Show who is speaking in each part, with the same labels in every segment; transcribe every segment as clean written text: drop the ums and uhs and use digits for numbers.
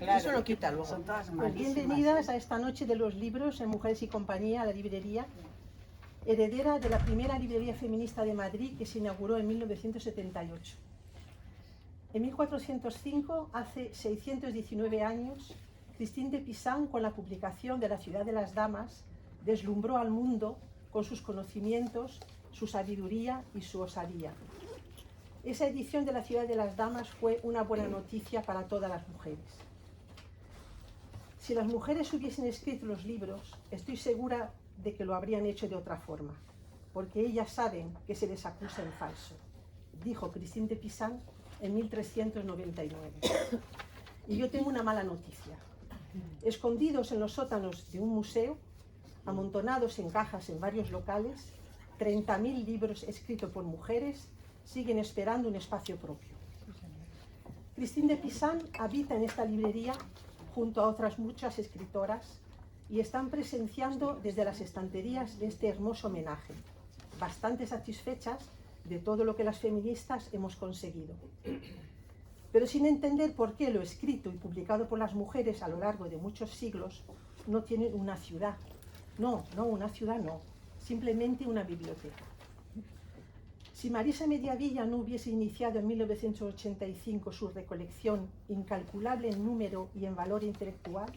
Speaker 1: Eso lo quita luego. Pues bienvenidas a esta noche de los libros en Mujeres y Compañía, a la librería, heredera de la primera librería feminista de Madrid que se inauguró en 1978. En 1405, hace 619 años, Christine de Pisan, con la publicación de La ciudad de las damas, deslumbró al mundo con sus conocimientos, su sabiduría y su osadía. Esa edición de La ciudad de las damas fue una buena noticia para todas las mujeres. Si las mujeres hubiesen escrito los libros, estoy segura de que lo habrían hecho de otra forma, porque ellas saben que se les acusa en falso, dijo Christine de Pisan en 1399. Y yo tengo una mala noticia. Escondidos en los sótanos de un museo, amontonados en cajas en varios locales, 30.000 libros escritos por mujeres siguen esperando un espacio propio. Christine de Pisan habita en esta librería junto a otras muchas escritoras y están presenciando desde las estanterías de este hermoso homenaje, bastante satisfechas de todo lo que las feministas hemos conseguido, pero sin entender por qué lo escrito y publicado por las mujeres a lo largo de muchos siglos no tiene una ciudad. No, una ciudad no, simplemente una biblioteca. Si Marisa Mediavilla no hubiese iniciado en 1985 su recolección incalculable en número y en valor intelectual,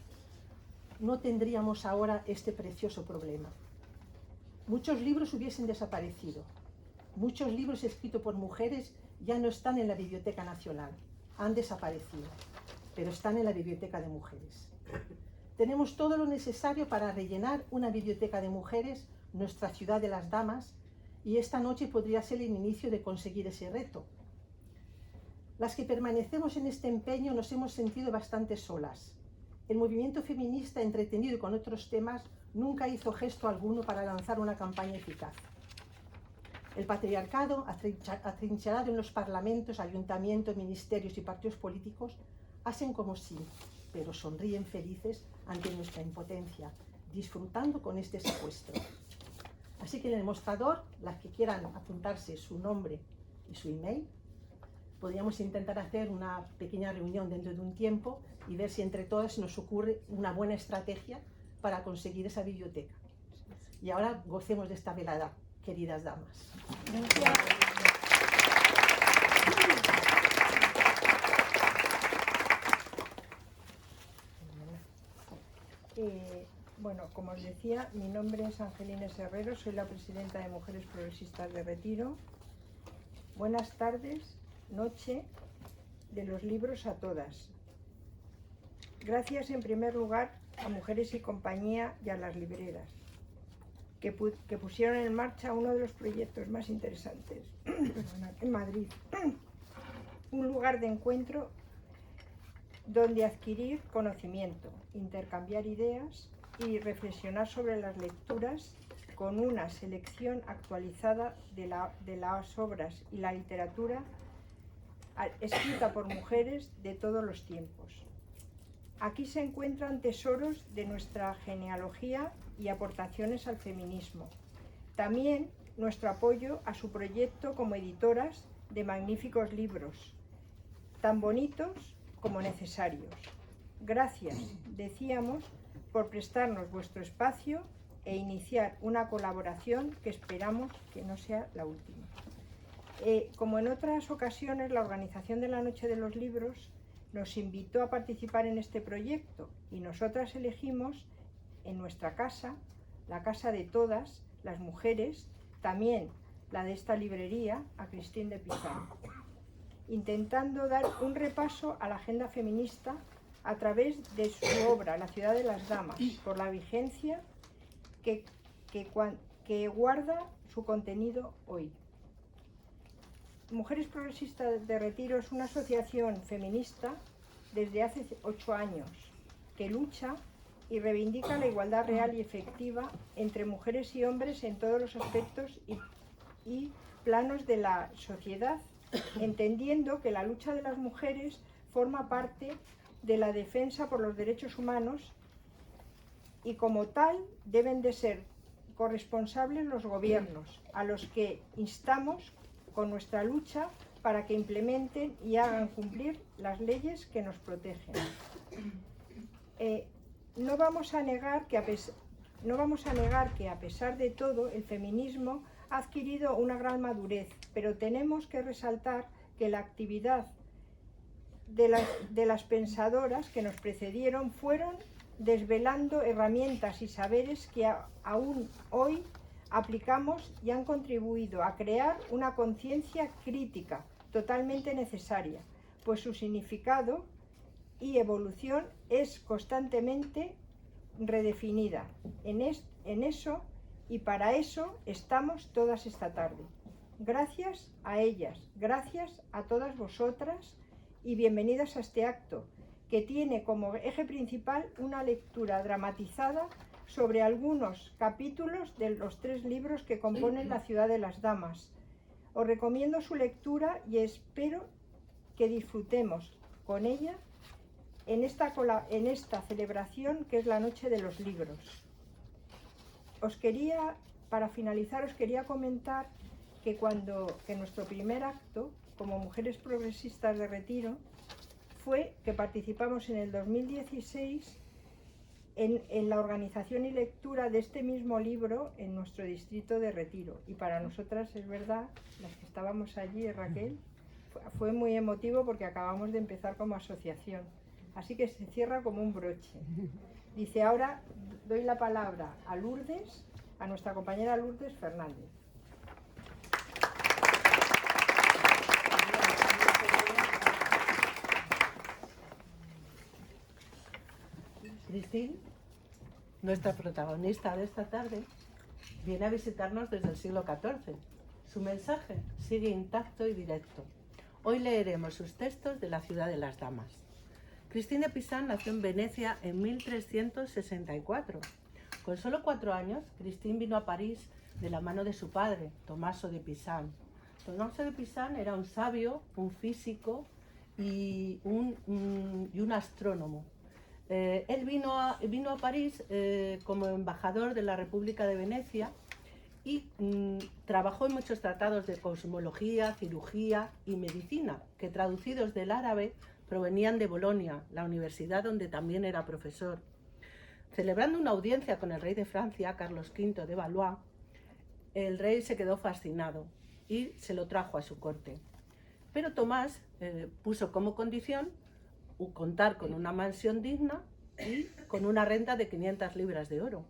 Speaker 1: no tendríamos ahora este precioso problema. Muchos libros hubiesen desaparecido. Muchos libros escritos por mujeres ya no están en la Biblioteca Nacional, han desaparecido, pero están en la Biblioteca de Mujeres. Tenemos todo lo necesario para rellenar una biblioteca de mujeres, nuestra ciudad de las damas, y esta noche podría ser el inicio de conseguir ese reto. Las que permanecemos en este empeño nos hemos sentido bastante solas. El movimiento feminista, entretenido con otros temas, nunca hizo gesto alguno para lanzar una campaña eficaz. El patriarcado, atrincherado en los parlamentos, ayuntamientos, ministerios y partidos políticos, hacen como sí, pero sonríen felices ante nuestra impotencia, disfrutando con este secuestro. Así que en el mostrador, las que quieran apuntarse su nombre y su email, podríamos intentar hacer una pequeña reunión dentro de un tiempo y ver si entre todas nos ocurre una buena estrategia para conseguir esa biblioteca. Y ahora gocemos de esta velada, queridas damas. Gracias.
Speaker 2: Bueno, como os decía, mi nombre es Angelines Herrero, soy la presidenta de Mujeres Progresistas de Retiro. Buenas tardes, noche de los libros a todas. Gracias en primer lugar a Mujeres y Compañía y a las libreras, que pusieron en marcha uno de los proyectos más interesantes en Madrid. Un lugar de encuentro donde adquirir conocimiento, intercambiar ideas y reflexionar sobre las lecturas con una selección actualizada de las obras y la literatura escrita por mujeres de todos los tiempos. Aquí se encuentran tesoros de nuestra genealogía y aportaciones al feminismo. También nuestro apoyo a su proyecto como editoras de magníficos libros, tan bonitos como necesarios. Gracias, decíamos, por prestarnos vuestro espacio e iniciar una colaboración que esperamos que no sea la última. Como en otras ocasiones, la organización de la Noche de los Libros nos invitó a participar en este proyecto y nosotras elegimos en nuestra casa, la casa de todas las mujeres, también la de esta librería, a Christine de Pisan, intentando dar un repaso a la agenda feminista a través de su obra La ciudad de las damas, por la vigencia que guarda su contenido hoy. Mujeres Progresistas de Retiro es una asociación feminista desde hace 8 años que lucha y reivindica la igualdad real y efectiva entre mujeres y hombres en todos los aspectos y planos de la sociedad, entendiendo que la lucha de las mujeres forma parte de la defensa por los derechos humanos y como tal deben de ser corresponsables los gobiernos, a los que instamos con nuestra lucha para que implementen y hagan cumplir las leyes que nos protegen. No vamos a negar que a pesar de todo el feminismo ha adquirido una gran madurez, pero tenemos que resaltar que la actividad de las pensadoras que nos precedieron fueron desvelando herramientas y saberes que aún hoy aplicamos y han contribuido a crear una conciencia crítica totalmente necesaria, pues su significado y evolución es constantemente redefinida. En eso y para eso estamos todas esta tarde. Gracias a ellas, gracias a todas vosotras y bienvenidas a este acto, que tiene como eje principal una lectura dramatizada sobre algunos capítulos de los 3 libros que componen La ciudad de las damas. Os recomiendo su lectura y espero que disfrutemos con ella en esta celebración que es la Noche de los Libros. Para finalizar, os quería comentar que nuestro primer acto como Mujeres Progresistas de Retiro fue que participamos en el 2016 en la organización y lectura de este mismo libro en nuestro distrito de Retiro. Y para nosotras, es verdad, las que estábamos allí, Raquel, fue muy emotivo porque acabamos de empezar como asociación. Así que se cierra como un broche. Dice, ahora doy la palabra a Lourdes, a nuestra compañera Lourdes Fernández.
Speaker 1: Cristín, nuestra protagonista de esta tarde, viene a visitarnos desde el siglo XIV. Su mensaje sigue intacto y directo. Hoy leeremos sus textos de La ciudad de las damas. Cristín de Pizan nació en Venecia en 1364. Con solo 4 años, Cristín vino a París de la mano de su padre, Tommaso de Pizan. Tommaso de Pizan era un sabio, un físico y un astrónomo. Él vino a París como embajador de la República de Venecia y trabajó en muchos tratados de cosmología, cirugía y medicina, que traducidos del árabe provenían de Bolonia, la universidad donde también era profesor. Celebrando una audiencia con el rey de Francia, Carlos V de Valois, el rey se quedó fascinado y se lo trajo a su corte. Pero Tomás puso como condición contar con una mansión digna y con una renta de 500 libras de oro.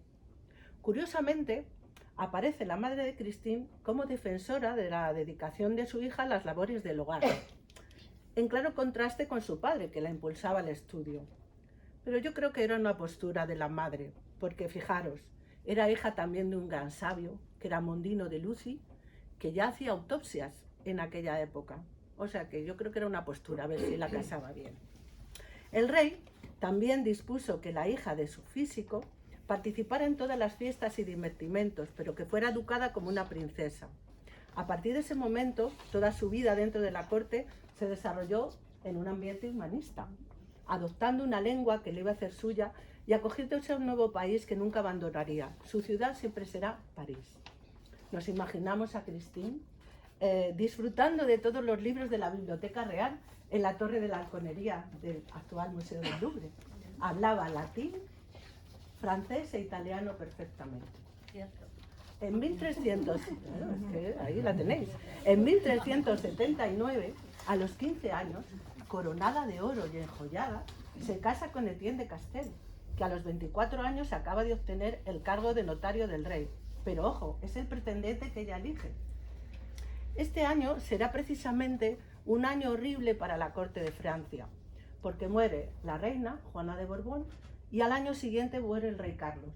Speaker 1: Curiosamente, aparece la madre de Cristín como defensora de la dedicación de su hija a las labores del hogar, en claro contraste con su padre, que la impulsaba al estudio. Pero yo creo que era una postura de la madre, porque fijaros, era hija también de un gran sabio, que era Mondino de Luci, que ya hacía autopsias en aquella época. O sea que yo creo que era una postura, a ver si la casaba bien. El rey también dispuso que la hija de su físico participara en todas las fiestas y divertimentos, pero que fuera educada como una princesa. A partir de ese momento, toda su vida dentro de la corte se desarrolló en un ambiente humanista, adoptando una lengua que le iba a hacer suya y acogiéndose a un nuevo país que nunca abandonaría. Su ciudad siempre será París. Nos imaginamos a Cristín disfrutando de todos los libros de la Biblioteca Real en la Torre de la Halconería del actual Museo del Louvre. Hablaba latín, francés e italiano perfectamente. En 1300, ahí la tenéis, en 1379, a los 15 años, coronada de oro y enjollada, se casa con Etienne de Castel, que a los 24 años acaba de obtener el cargo de notario del rey. Pero ojo, es el pretendente que ella elige. Este año será precisamente un año horrible para la corte de Francia, porque muere la reina, Juana de Borbón, y al año siguiente muere el rey Carlos.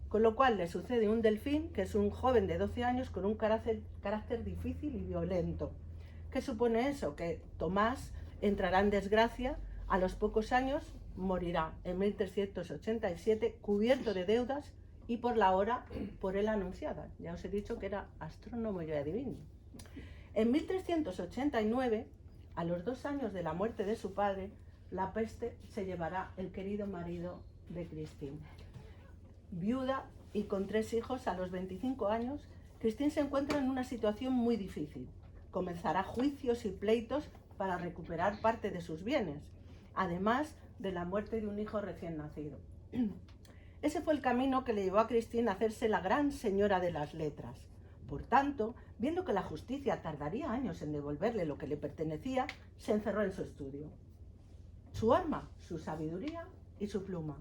Speaker 1: Con lo cual le sucede un delfín, que es un joven de 12 años con un carácter difícil y violento. ¿Qué supone eso? Que Tomás entrará en desgracia, a los pocos años morirá en 1387 cubierto de deudas y por la hora por él anunciada. Ya os he dicho que era astrónomo y adivino. En 1389, a los 2 años de la muerte de su padre, la peste se llevará el querido marido de Cristín. Viuda y con 3 hijos, a los 25 años, Cristín se encuentra en una situación muy difícil. comenzará juicios y pleitos para recuperar parte de sus bienes, además de la muerte de un hijo recién nacido. Ese fue el camino que le llevó a Christine a hacerse la gran señora de las letras. Por tanto, viendo que la justicia tardaría años en devolverle lo que le pertenecía, se encerró en su estudio. Su arma, su sabiduría y su pluma.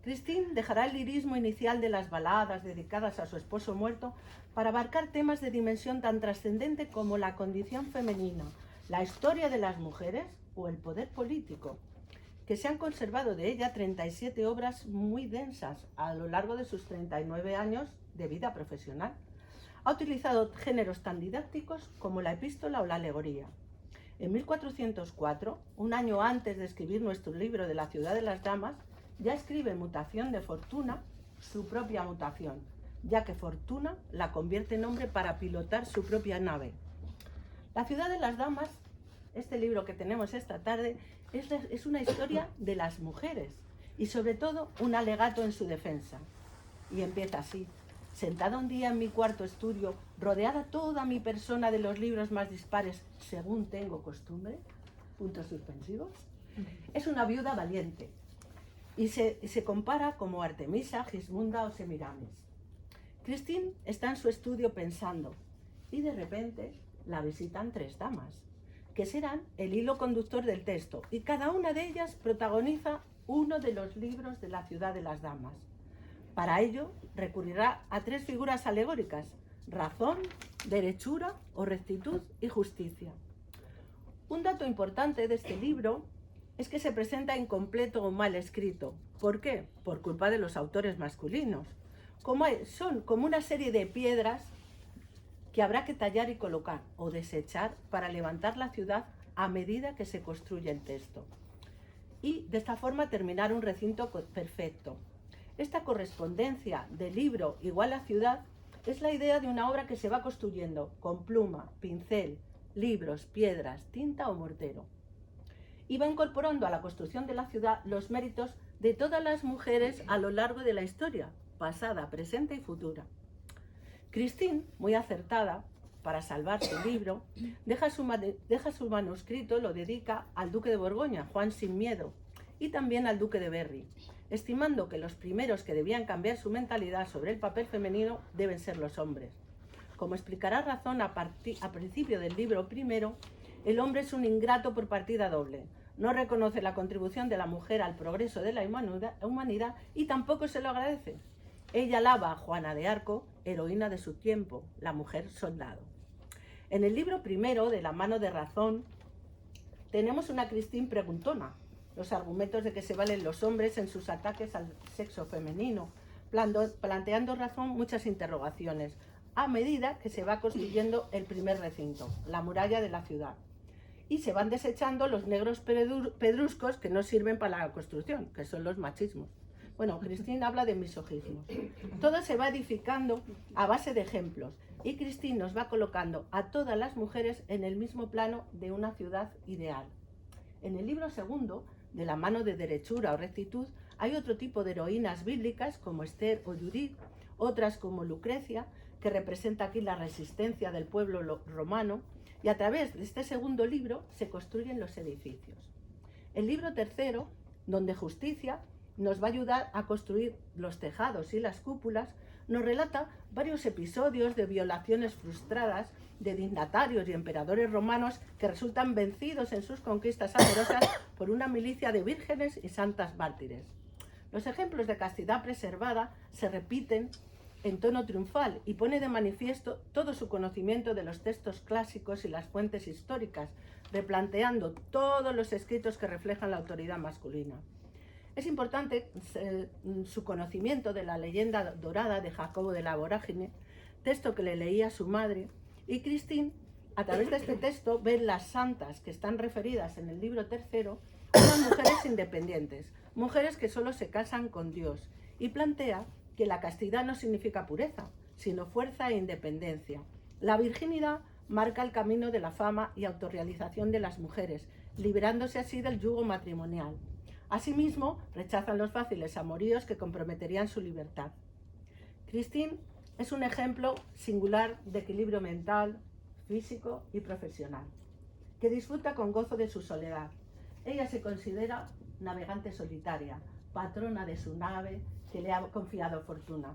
Speaker 1: Christine dejará el lirismo inicial de las baladas dedicadas a su esposo muerto para abarcar temas de dimensión tan trascendente como la condición femenina, la historia de las mujeres o el poder político, que se han conservado de ella 37 obras muy densas a lo largo de sus 39 años de vida profesional. Ha utilizado géneros tan didácticos como la epístola o la alegoría. En 1404, un año antes de escribir nuestro libro de la ciudad de las damas, ya escribe Mutación de Fortuna, su propia mutación, ya que Fortuna la convierte en hombre para pilotar su propia nave. La ciudad de las damas, este libro que tenemos esta tarde, es una historia de las mujeres y sobre todo un alegato en su defensa. Y empieza así. Sentada un día en mi cuarto estudio, rodeada toda mi persona de los libros más dispares, según tengo costumbre, puntos suspensivos, es una viuda valiente y se compara como Artemisa, Gismunda o Semiramis. Christine está en su estudio pensando y de repente la visitan 3 damas, que serán el hilo conductor del texto, y cada una de ellas protagoniza uno de los libros de la ciudad de las damas. Para ello recurrirá a 3 figuras alegóricas: razón, derechura o rectitud y justicia. Un dato importante de este libro es que se presenta incompleto o mal escrito. ¿Por qué? Por culpa de los autores masculinos. Son como una serie de piedras que habrá que tallar y colocar o desechar para levantar la ciudad a medida que se construye el texto. Y de esta forma terminar un recinto perfecto. Esta correspondencia de libro igual a ciudad es la idea de una obra que se va construyendo con pluma, pincel, libros, piedras, tinta o mortero. Y va incorporando a la construcción de la ciudad los méritos de todas las mujeres a lo largo de la historia, pasada, presente y futura. Christine, muy acertada, para salvar su libro, deja su manuscrito, lo dedica al duque de Borgoña, Juan sin Miedo, y también al duque de Berry, estimando que los primeros que debían cambiar su mentalidad sobre el papel femenino deben ser los hombres. Como explicará Razón a principio del libro primero, el hombre es un ingrato por partida doble. No reconoce la contribución de la mujer al progreso de la humanidad y tampoco se lo agradece. Ella alaba a Juana de Arco, heroína de su tiempo, la mujer soldado. En el libro primero, de la mano de Razón, tenemos una Christine preguntona, los argumentos de que se valen los hombres en sus ataques al sexo femenino, planteando Razón muchas interrogaciones, a medida que se va construyendo el primer recinto, la muralla de la ciudad. Y se van desechando los negros pedruscos que no sirven para la construcción, que son los machismos. Bueno, Christine habla de misogismos. Todo se va edificando a base de ejemplos y Christine nos va colocando a todas las mujeres en el mismo plano de una ciudad ideal. En el libro segundo, de la mano de derechura o rectitud, hay otro tipo de heroínas bíblicas como Esther o Judith, otras como Lucrecia, que representa aquí la resistencia del pueblo romano, y a través de este segundo libro se construyen los edificios. El libro tercero, donde Justicia nos va a ayudar a construir los tejados y las cúpulas, nos relata varios episodios de violaciones frustradas de dignatarios y emperadores romanos que resultan vencidos en sus conquistas amorosas por una milicia de vírgenes y santas mártires. Los ejemplos de castidad preservada se repiten en tono triunfal y pone de manifiesto todo su conocimiento de los textos clásicos y las fuentes históricas, replanteando todos los escritos que reflejan la autoridad masculina. Es importante su conocimiento de la leyenda dorada de Jacobo de la Vorágine, texto que le leía su madre, y Christine, a través de este texto, ve las santas que están referidas en el libro tercero, unas mujeres independientes, mujeres que solo se casan con Dios, y plantea que la castidad no significa pureza, sino fuerza e independencia. La virginidad marca el camino de la fama y autorrealización de las mujeres, liberándose así del yugo matrimonial. Asimismo, rechazan los fáciles amoríos que comprometerían su libertad. Christine es un ejemplo singular de equilibrio mental, físico y profesional, que disfruta con gozo de su soledad. Ella se considera navegante solitaria, patrona de su nave que le ha confiado fortuna.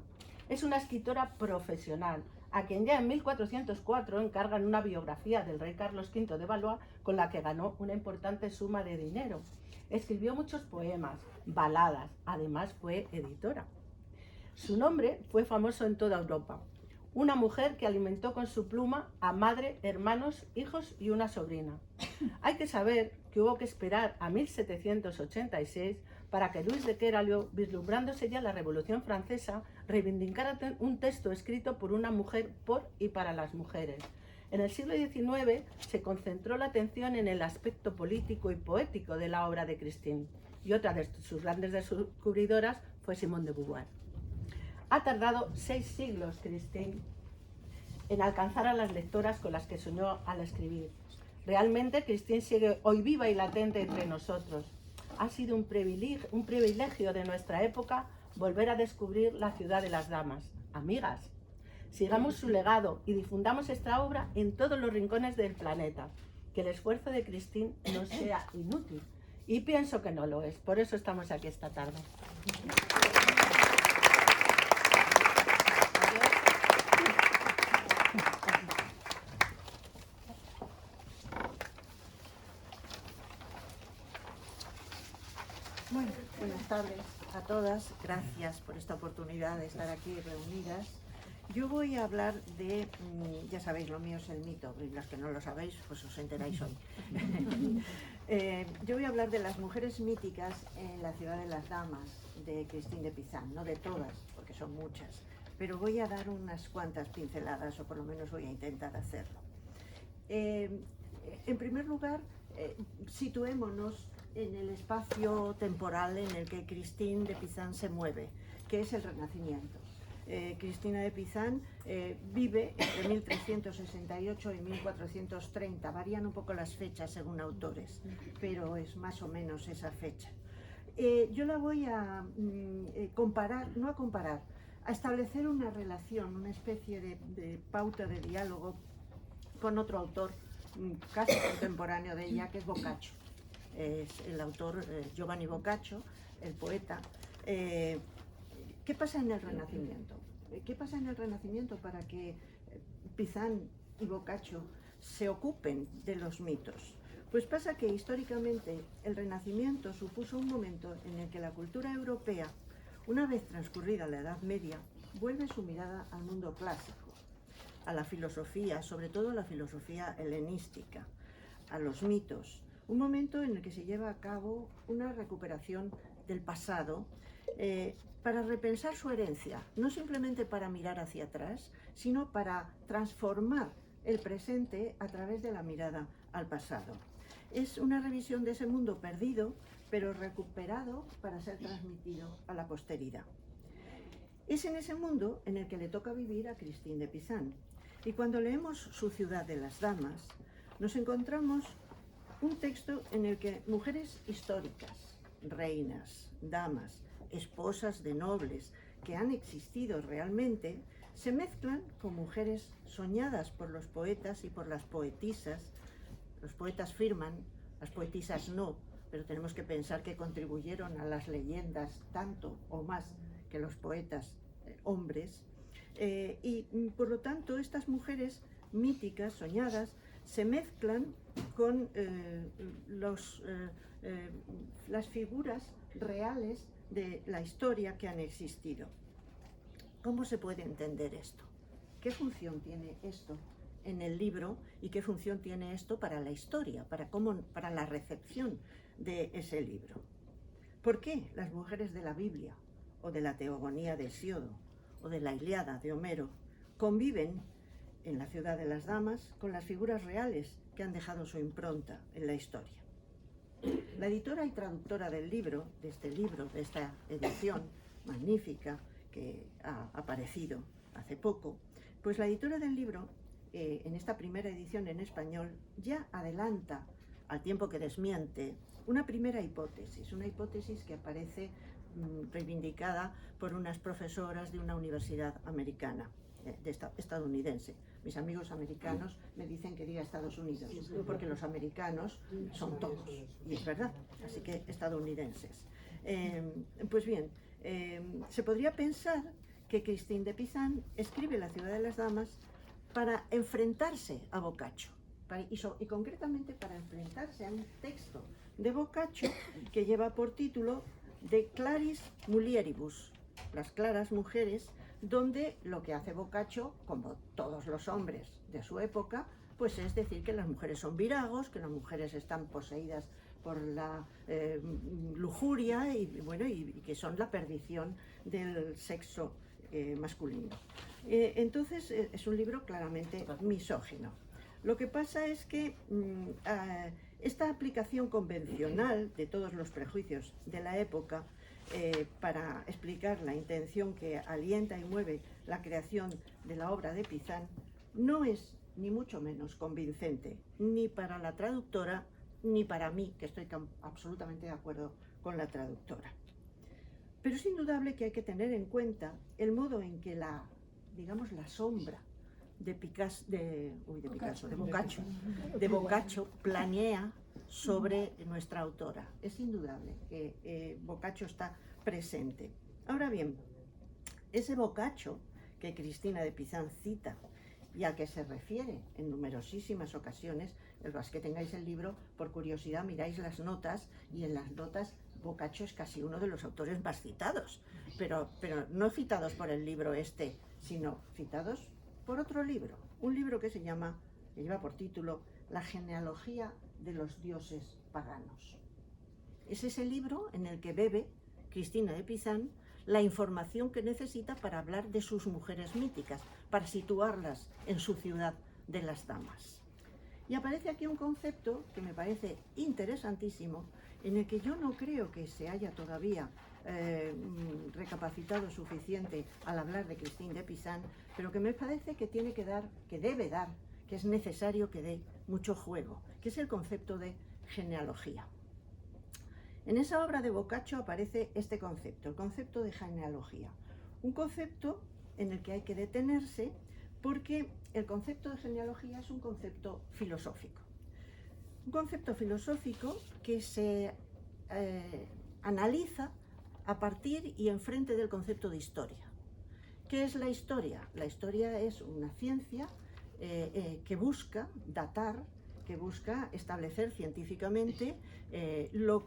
Speaker 1: Es una escritora profesional, a quien ya en 1404 encargan una biografía del rey Carlos V de Valois con la que ganó una importante suma de dinero. Escribió muchos poemas, baladas, además fue editora. Su nombre fue famoso en toda Europa. Una mujer que alimentó con su pluma a madre, hermanos, hijos y una sobrina. Hay que saber que hubo que esperar a 1786 para que Luis de Queralio, vislumbrándose ya la Revolución Francesa, reivindicara un texto escrito por una mujer por y para las mujeres. En el siglo XIX se concentró la atención en el aspecto político y poético de la obra de Christine, y otra de sus grandes descubridoras fue Simone de Beauvoir. Ha tardado 6 siglos, Christine, en alcanzar a las lectoras con las que soñó al escribir. Realmente, Christine sigue hoy viva y latente entre nosotros. Ha sido un privilegio de nuestra época volver a descubrir la ciudad de las damas. Amigas, sigamos su legado y difundamos esta obra en todos los rincones del planeta. Que el esfuerzo de Christine no sea inútil. Y pienso que no lo es. Por eso estamos aquí esta tarde.
Speaker 3: Bueno, buenas tardes a todas. Gracias por esta oportunidad de estar aquí reunidas. Yo voy a hablar de, ya sabéis, lo mío es el mito, y los que no lo sabéis, pues os enteráis hoy. Yo voy a hablar de las mujeres míticas en la ciudad de las damas, de Christine de Pizan, no de todas, porque son muchas, pero voy a dar unas cuantas pinceladas, o por lo menos voy a intentar hacerlo. En primer lugar, situémonos en el espacio temporal en el que Christine de Pizan se mueve, que es el Renacimiento. Cristina de Pizan vive entre 1368 y 1430, varían un poco las fechas según autores, pero es más o menos esa fecha. Yo la voy a comparar, no a comparar, a establecer una relación, una especie de pauta de diálogo con otro autor casi contemporáneo de ella, que es Boccaccio. Es el autor Giovanni Boccaccio, el poeta. ¿Qué pasa en el Renacimiento? ¿Qué pasa en el Renacimiento para que Pizan y Boccaccio se ocupen de los mitos? Pues pasa que históricamente el Renacimiento supuso un momento en el que la cultura europea, una vez transcurrida la Edad Media, vuelve su mirada al mundo clásico, a la filosofía, sobre todo a la filosofía helenística, a los mitos. Un momento en el que se lleva a cabo una recuperación del pasado para repensar su herencia, no simplemente para mirar hacia atrás, sino para transformar el presente a través de la mirada al pasado. Es una revisión de ese mundo perdido, pero recuperado para ser transmitido a la posteridad. Es en ese mundo en el que le toca vivir a Christine de Pizan. Y cuando leemos Su ciudad de las damas, nos encontramos un texto en el que mujeres históricas, reinas, damas, esposas de nobles que han existido realmente, se mezclan con mujeres soñadas por los poetas y por las poetisas. Los poetas firman, las poetisas no, pero tenemos que pensar que contribuyeron a las leyendas tanto o más que los poetas hombres. Y por lo tanto estas mujeres míticas, soñadas, se mezclan con las figuras reales de la historia que han existido. ¿Cómo se puede entender esto? ¿Qué función tiene esto en el libro y qué función tiene esto para la historia, para la recepción de ese libro? ¿Por qué las mujeres de la Biblia o de la Teogonía de Hesíodo o de la Ilíada de Homero conviven en la ciudad de las damas con las figuras reales que han dejado su impronta en la historia? La editora y traductora del libro, de esta edición magnífica que ha aparecido hace poco, pues la editora del libro, en esta primera edición en español, ya adelanta, al tiempo que desmiente, una primera hipótesis, una hipótesis que aparece reivindicada por unas profesoras de una universidad americana, estadounidense, Mis amigos americanos me dicen que diga Estados Unidos, porque los americanos son todos, y es verdad, así que estadounidenses. Pues bien, se podría pensar que Christine de Pizan escribe La ciudad de las damas para enfrentarse a Boccaccio, y concretamente para enfrentarse a un texto de Boccaccio que lleva por título De claris mulieribus, las claras mujeres, donde lo que hace Boccaccio, como todos los hombres de su época, pues es decir que las mujeres son viragos, que las mujeres están poseídas por la lujuria y, bueno, y que son la perdición del sexo masculino. Entonces es un libro claramente misógino. Lo que pasa es que esta aplicación convencional de todos los prejuicios de la época para explicar la intención que alienta y mueve la creación de la obra de Pizan no es ni mucho menos convincente, ni para la traductora, ni para mí, que estoy absolutamente de acuerdo con la traductora. Pero es indudable que hay que tener en cuenta el modo en que la sombra de Boccaccio planea sobre nuestra autora. Es indudable que Boccaccio está presente. Ahora bien, ese Boccaccio que Cristina de Pizan cita y al que se refiere en numerosísimas ocasiones, los que tengáis el libro, por curiosidad miráis las notas, y en las notas Boccaccio es casi uno de los autores más citados, pero no citados por el libro este, sino citados por otro libro, un libro que lleva por título La genealogía de los dioses paganos. Es ese libro en el que bebe Cristina de Pizan la información que necesita para hablar de sus mujeres míticas, para situarlas en su ciudad de las damas. Y aparece aquí un concepto que me parece interesantísimo, en el que yo no creo que se haya todavía recapacitado suficiente al hablar de Christine de Pizan, pero que me parece que debe dar, que es necesario que dé mucho juego, que es el concepto de genealogía. En esa obra de Boccaccio aparece este concepto, el concepto de genealogía, un concepto en el que hay que detenerse porque el concepto de genealogía es un concepto filosófico. Un concepto filosófico que se analiza a partir y enfrente del concepto de historia. ¿Qué es la historia? La historia es una ciencia que busca datar, que busca establecer científicamente los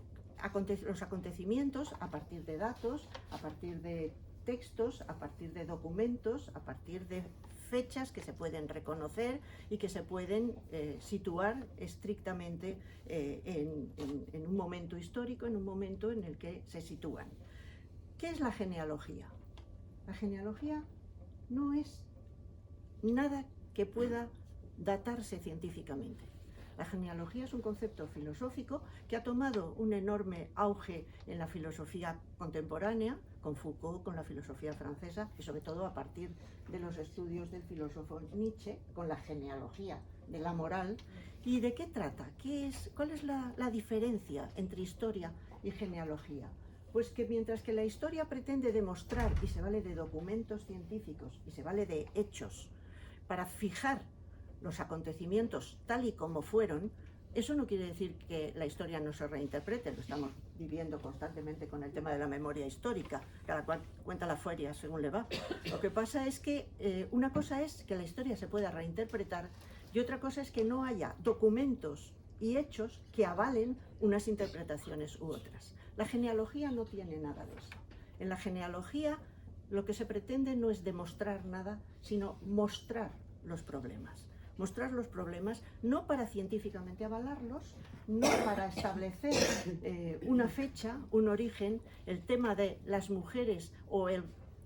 Speaker 3: acontecimientos a partir de datos, a partir de textos, a partir de documentos, a partir de fechas que se pueden reconocer y que se pueden situar estrictamente en un momento histórico, en un momento en el que se sitúan. ¿Qué es la genealogía? La genealogía no es nada que pueda datarse científicamente. La genealogía es un concepto filosófico que ha tomado un enorme auge en la filosofía contemporánea, con Foucault, con la filosofía francesa y sobre todo a partir de los estudios del filósofo Nietzsche, con la genealogía de la moral. ¿Y de qué trata? ¿Cuál es la diferencia entre historia y genealogía? Pues que mientras que la historia pretende demostrar y se vale de documentos científicos y se vale de hechos para fijar los acontecimientos tal y como fueron, eso no quiere decir que la historia no se reinterprete, lo estamos viviendo constantemente con el tema de la memoria histórica, cada cual cuenta la feria según le va. Lo que pasa es que una cosa es que la historia se pueda reinterpretar y otra cosa es que no haya documentos y hechos que avalen unas interpretaciones u otras. La genealogía no tiene nada de eso. En la genealogía lo que se pretende no es demostrar nada, sino mostrar los problemas. Mostrar los problemas no para científicamente avalarlos, no para establecer una fecha, un origen. El tema de las mujeres o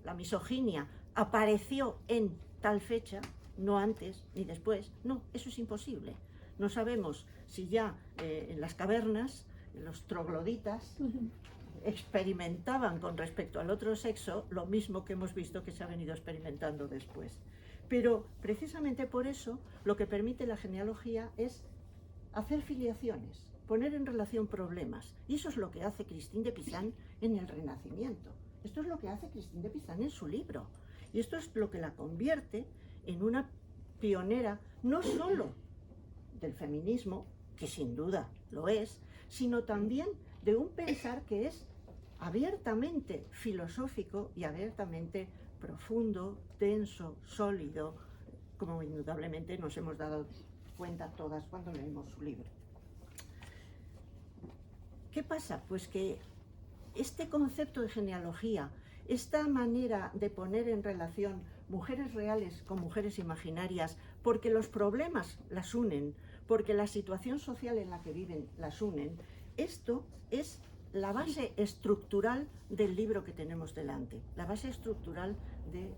Speaker 3: la misoginia apareció en tal fecha, no antes ni después. No, eso es imposible. No sabemos si ya en las cavernas los trogloditas experimentaban con respecto al otro sexo lo mismo que hemos visto que se ha venido experimentando después. Pero precisamente por eso lo que permite la genealogía es hacer filiaciones, poner en relación problemas. Y eso es lo que hace Christine de Pizan en el Renacimiento. Esto es lo que hace Christine de Pizan en su libro. Y esto es lo que la convierte en una pionera no solo del feminismo, que sin duda lo es, sino también de un pensar que es abiertamente filosófico y abiertamente profundo, denso, sólido, como indudablemente nos hemos dado cuenta todas cuando leemos su libro. ¿Qué pasa? Pues que este concepto de genealogía, esta manera de poner en relación mujeres reales con mujeres imaginarias, porque los problemas las unen, porque la situación social en la que viven las unen, esto es la base estructural del libro que tenemos delante, la base estructural de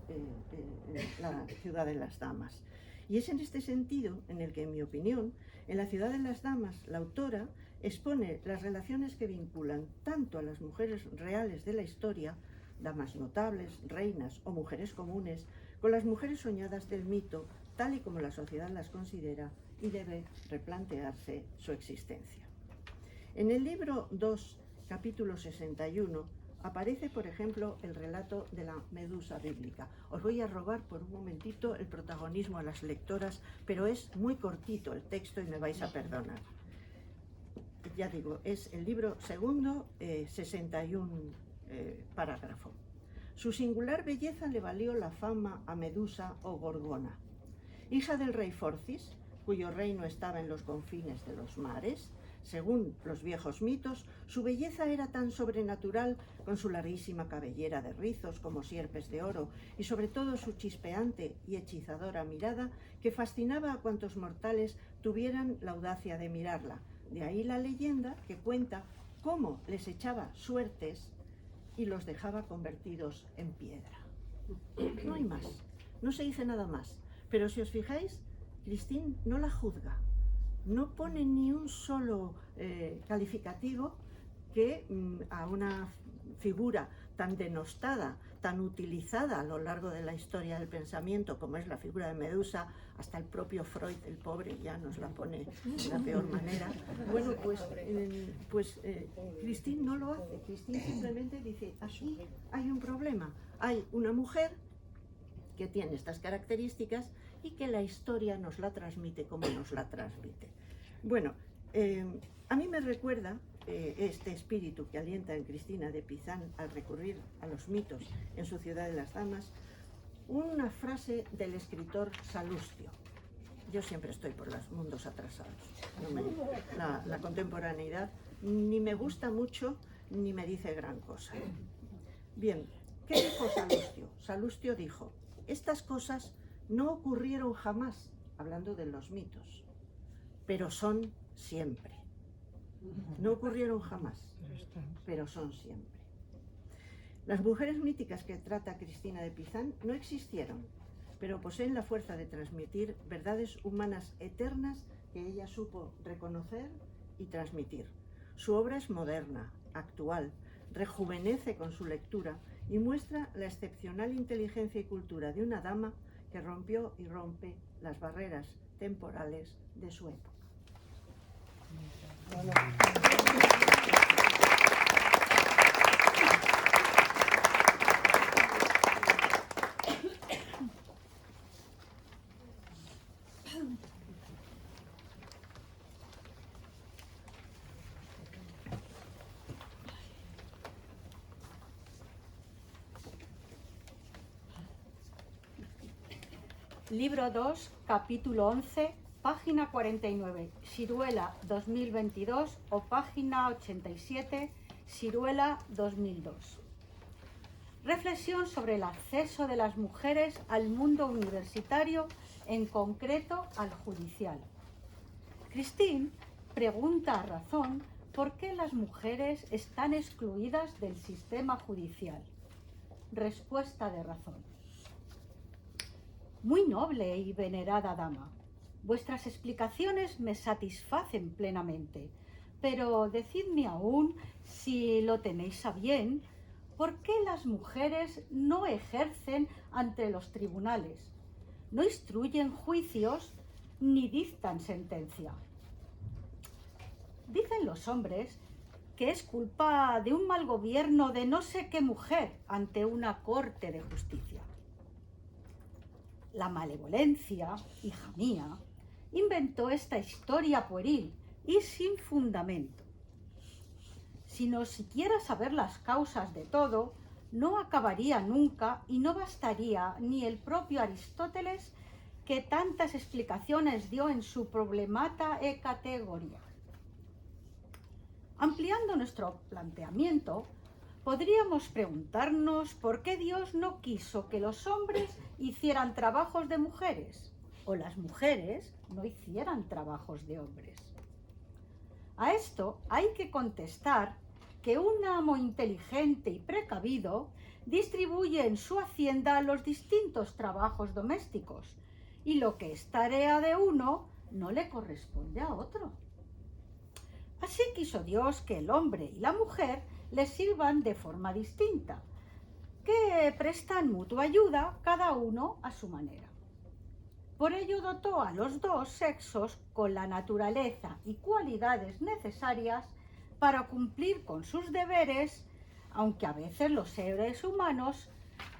Speaker 3: La ciudad de las damas. Y es en este sentido en el que, en mi opinión, en La ciudad de las damas, la autora expone las relaciones que vinculan tanto a las mujeres reales de la historia, damas notables, reinas o mujeres comunes, con las mujeres soñadas del mito, tal y como la sociedad las considera y debe replantearse su existencia. En el libro 2, capítulo 61, aparece, por ejemplo, el relato de la Medusa bíblica. Os voy a robar por un momentito el protagonismo a las lectoras, pero es muy cortito el texto y me vais a perdonar. Ya digo, es el libro segundo, 61 parágrafo. Su singular belleza le valió la fama a Medusa o Gorgona. Hija del rey Forcis, cuyo reino estaba en los confines de los mares, según los viejos mitos, su belleza era tan sobrenatural, con su larguísima cabellera de rizos como sierpes de oro y sobre todo su chispeante y hechizadora mirada, que fascinaba a cuantos mortales tuvieran la audacia de mirarla. De ahí la leyenda que cuenta cómo les echaba suertes y los dejaba convertidos en piedra. No hay más, no se dice nada más, pero si os fijáis, Christine no la juzga. No pone ni un solo calificativo que a una figura tan denostada, tan utilizada a lo largo de la historia del pensamiento como es la figura de Medusa, hasta el propio Freud, el pobre, ya nos la pone de la peor manera. Bueno, pues Christine no lo hace. Christine simplemente dice, aquí hay un problema. Hay una mujer que tiene estas características y que la historia nos la transmite como nos la transmite. Bueno, a mí me recuerda este espíritu que alienta en Cristina de Pizan al recurrir a los mitos en su ciudad de las damas, una frase del escritor Salustio. Yo siempre estoy por los mundos atrasados. La contemporaneidad ni me gusta mucho ni me dice gran cosa. Bien, ¿qué dijo Salustio? Salustio dijo, estas cosas no ocurrieron jamás, hablando de los mitos, pero son siempre. No ocurrieron jamás, pero son siempre. Las mujeres míticas que trata Cristina de Pizan no existieron, pero poseen la fuerza de transmitir verdades humanas eternas que ella supo reconocer y transmitir. Su obra es moderna, actual, rejuvenece con su lectura y muestra la excepcional inteligencia y cultura de una dama que rompió y rompe las barreras temporales de su época.
Speaker 4: Libro 2, capítulo 11, página 49, Siruela 2022 o página 87, Siruela 2002. Reflexión sobre el acceso de las mujeres al mundo universitario, en concreto al judicial. Christine pregunta a razón por qué las mujeres están excluidas del sistema judicial. Respuesta de razón. Muy noble y venerada dama, vuestras explicaciones me satisfacen plenamente, pero decidme aún, si lo tenéis a bien, ¿por qué las mujeres no ejercen ante los tribunales, no instruyen juicios ni dictan sentencia? Dicen los hombres que es culpa de un mal gobierno de no sé qué mujer ante una corte de justicia. la malevolencia, hija mía, inventó esta historia pueril y sin fundamento. Si no siquiera saber las causas de todo, no acabaría nunca y no bastaría ni el propio Aristóteles, que tantas explicaciones dio en su Problemata e Categoria. Ampliando nuestro planteamiento, podríamos preguntarnos por qué Dios no quiso que los hombres hicieran trabajos de mujeres o las mujeres no hicieran trabajos de hombres. A esto hay que contestar que un amo inteligente y precavido distribuye en su hacienda los distintos trabajos domésticos y lo que es tarea de uno no le corresponde a otro. Así quiso Dios que el hombre y la mujer le sirvan de forma distinta, que prestan mutua ayuda cada uno a su manera. Por ello dotó a los dos sexos con la naturaleza y cualidades necesarias para cumplir con sus deberes, aunque a veces los seres humanos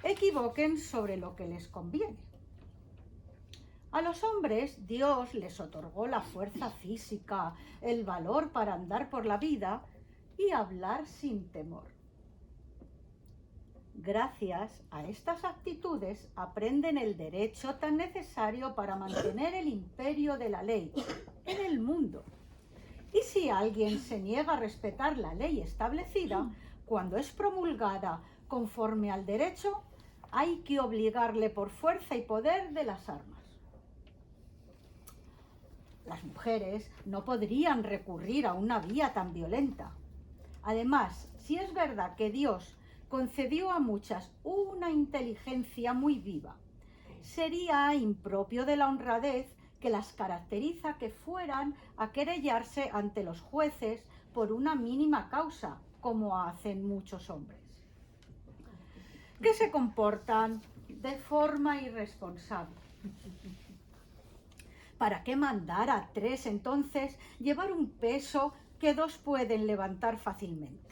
Speaker 4: equivoquen sobre lo que les conviene. A los hombres Dios les otorgó la fuerza física, el valor para andar por la vida y hablar sin temor. Gracias a estas actitudes aprenden el derecho tan necesario para mantener el imperio de la ley en el mundo. Y si alguien se niega a respetar la ley establecida, cuando es promulgada conforme al derecho, hay que obligarle por fuerza y poder de las armas. Las mujeres no podrían recurrir a una vía tan violenta. Además, si es verdad que Dios concedió a muchas una inteligencia muy viva, sería impropio de la honradez que las caracteriza que fueran a querellarse ante los jueces por una mínima causa, como hacen muchos hombres, que se comportan de forma irresponsable. ¿Para qué mandar a tres entonces llevar un peso que dos pueden levantar fácilmente?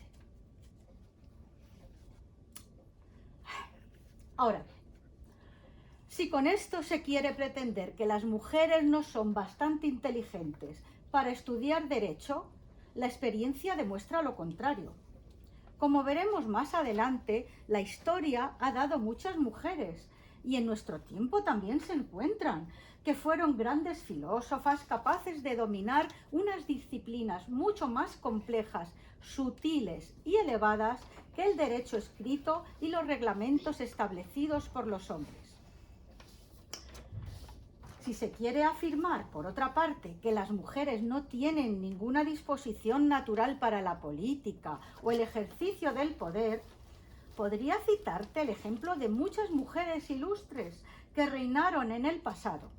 Speaker 4: Ahora bien, si con esto se quiere pretender que las mujeres no son bastante inteligentes para estudiar derecho, la experiencia demuestra lo contrario. Como veremos más adelante, la historia ha dado muchas mujeres, y en nuestro tiempo también se encuentran, que fueron grandes filósofas capaces de dominar unas disciplinas mucho más complejas, sutiles y elevadas que el derecho escrito y los reglamentos establecidos por los hombres. Si se quiere afirmar, por otra parte, que las mujeres no tienen ninguna disposición natural para la política o el ejercicio del poder, podría citarte el ejemplo de muchas mujeres ilustres que reinaron en el pasado.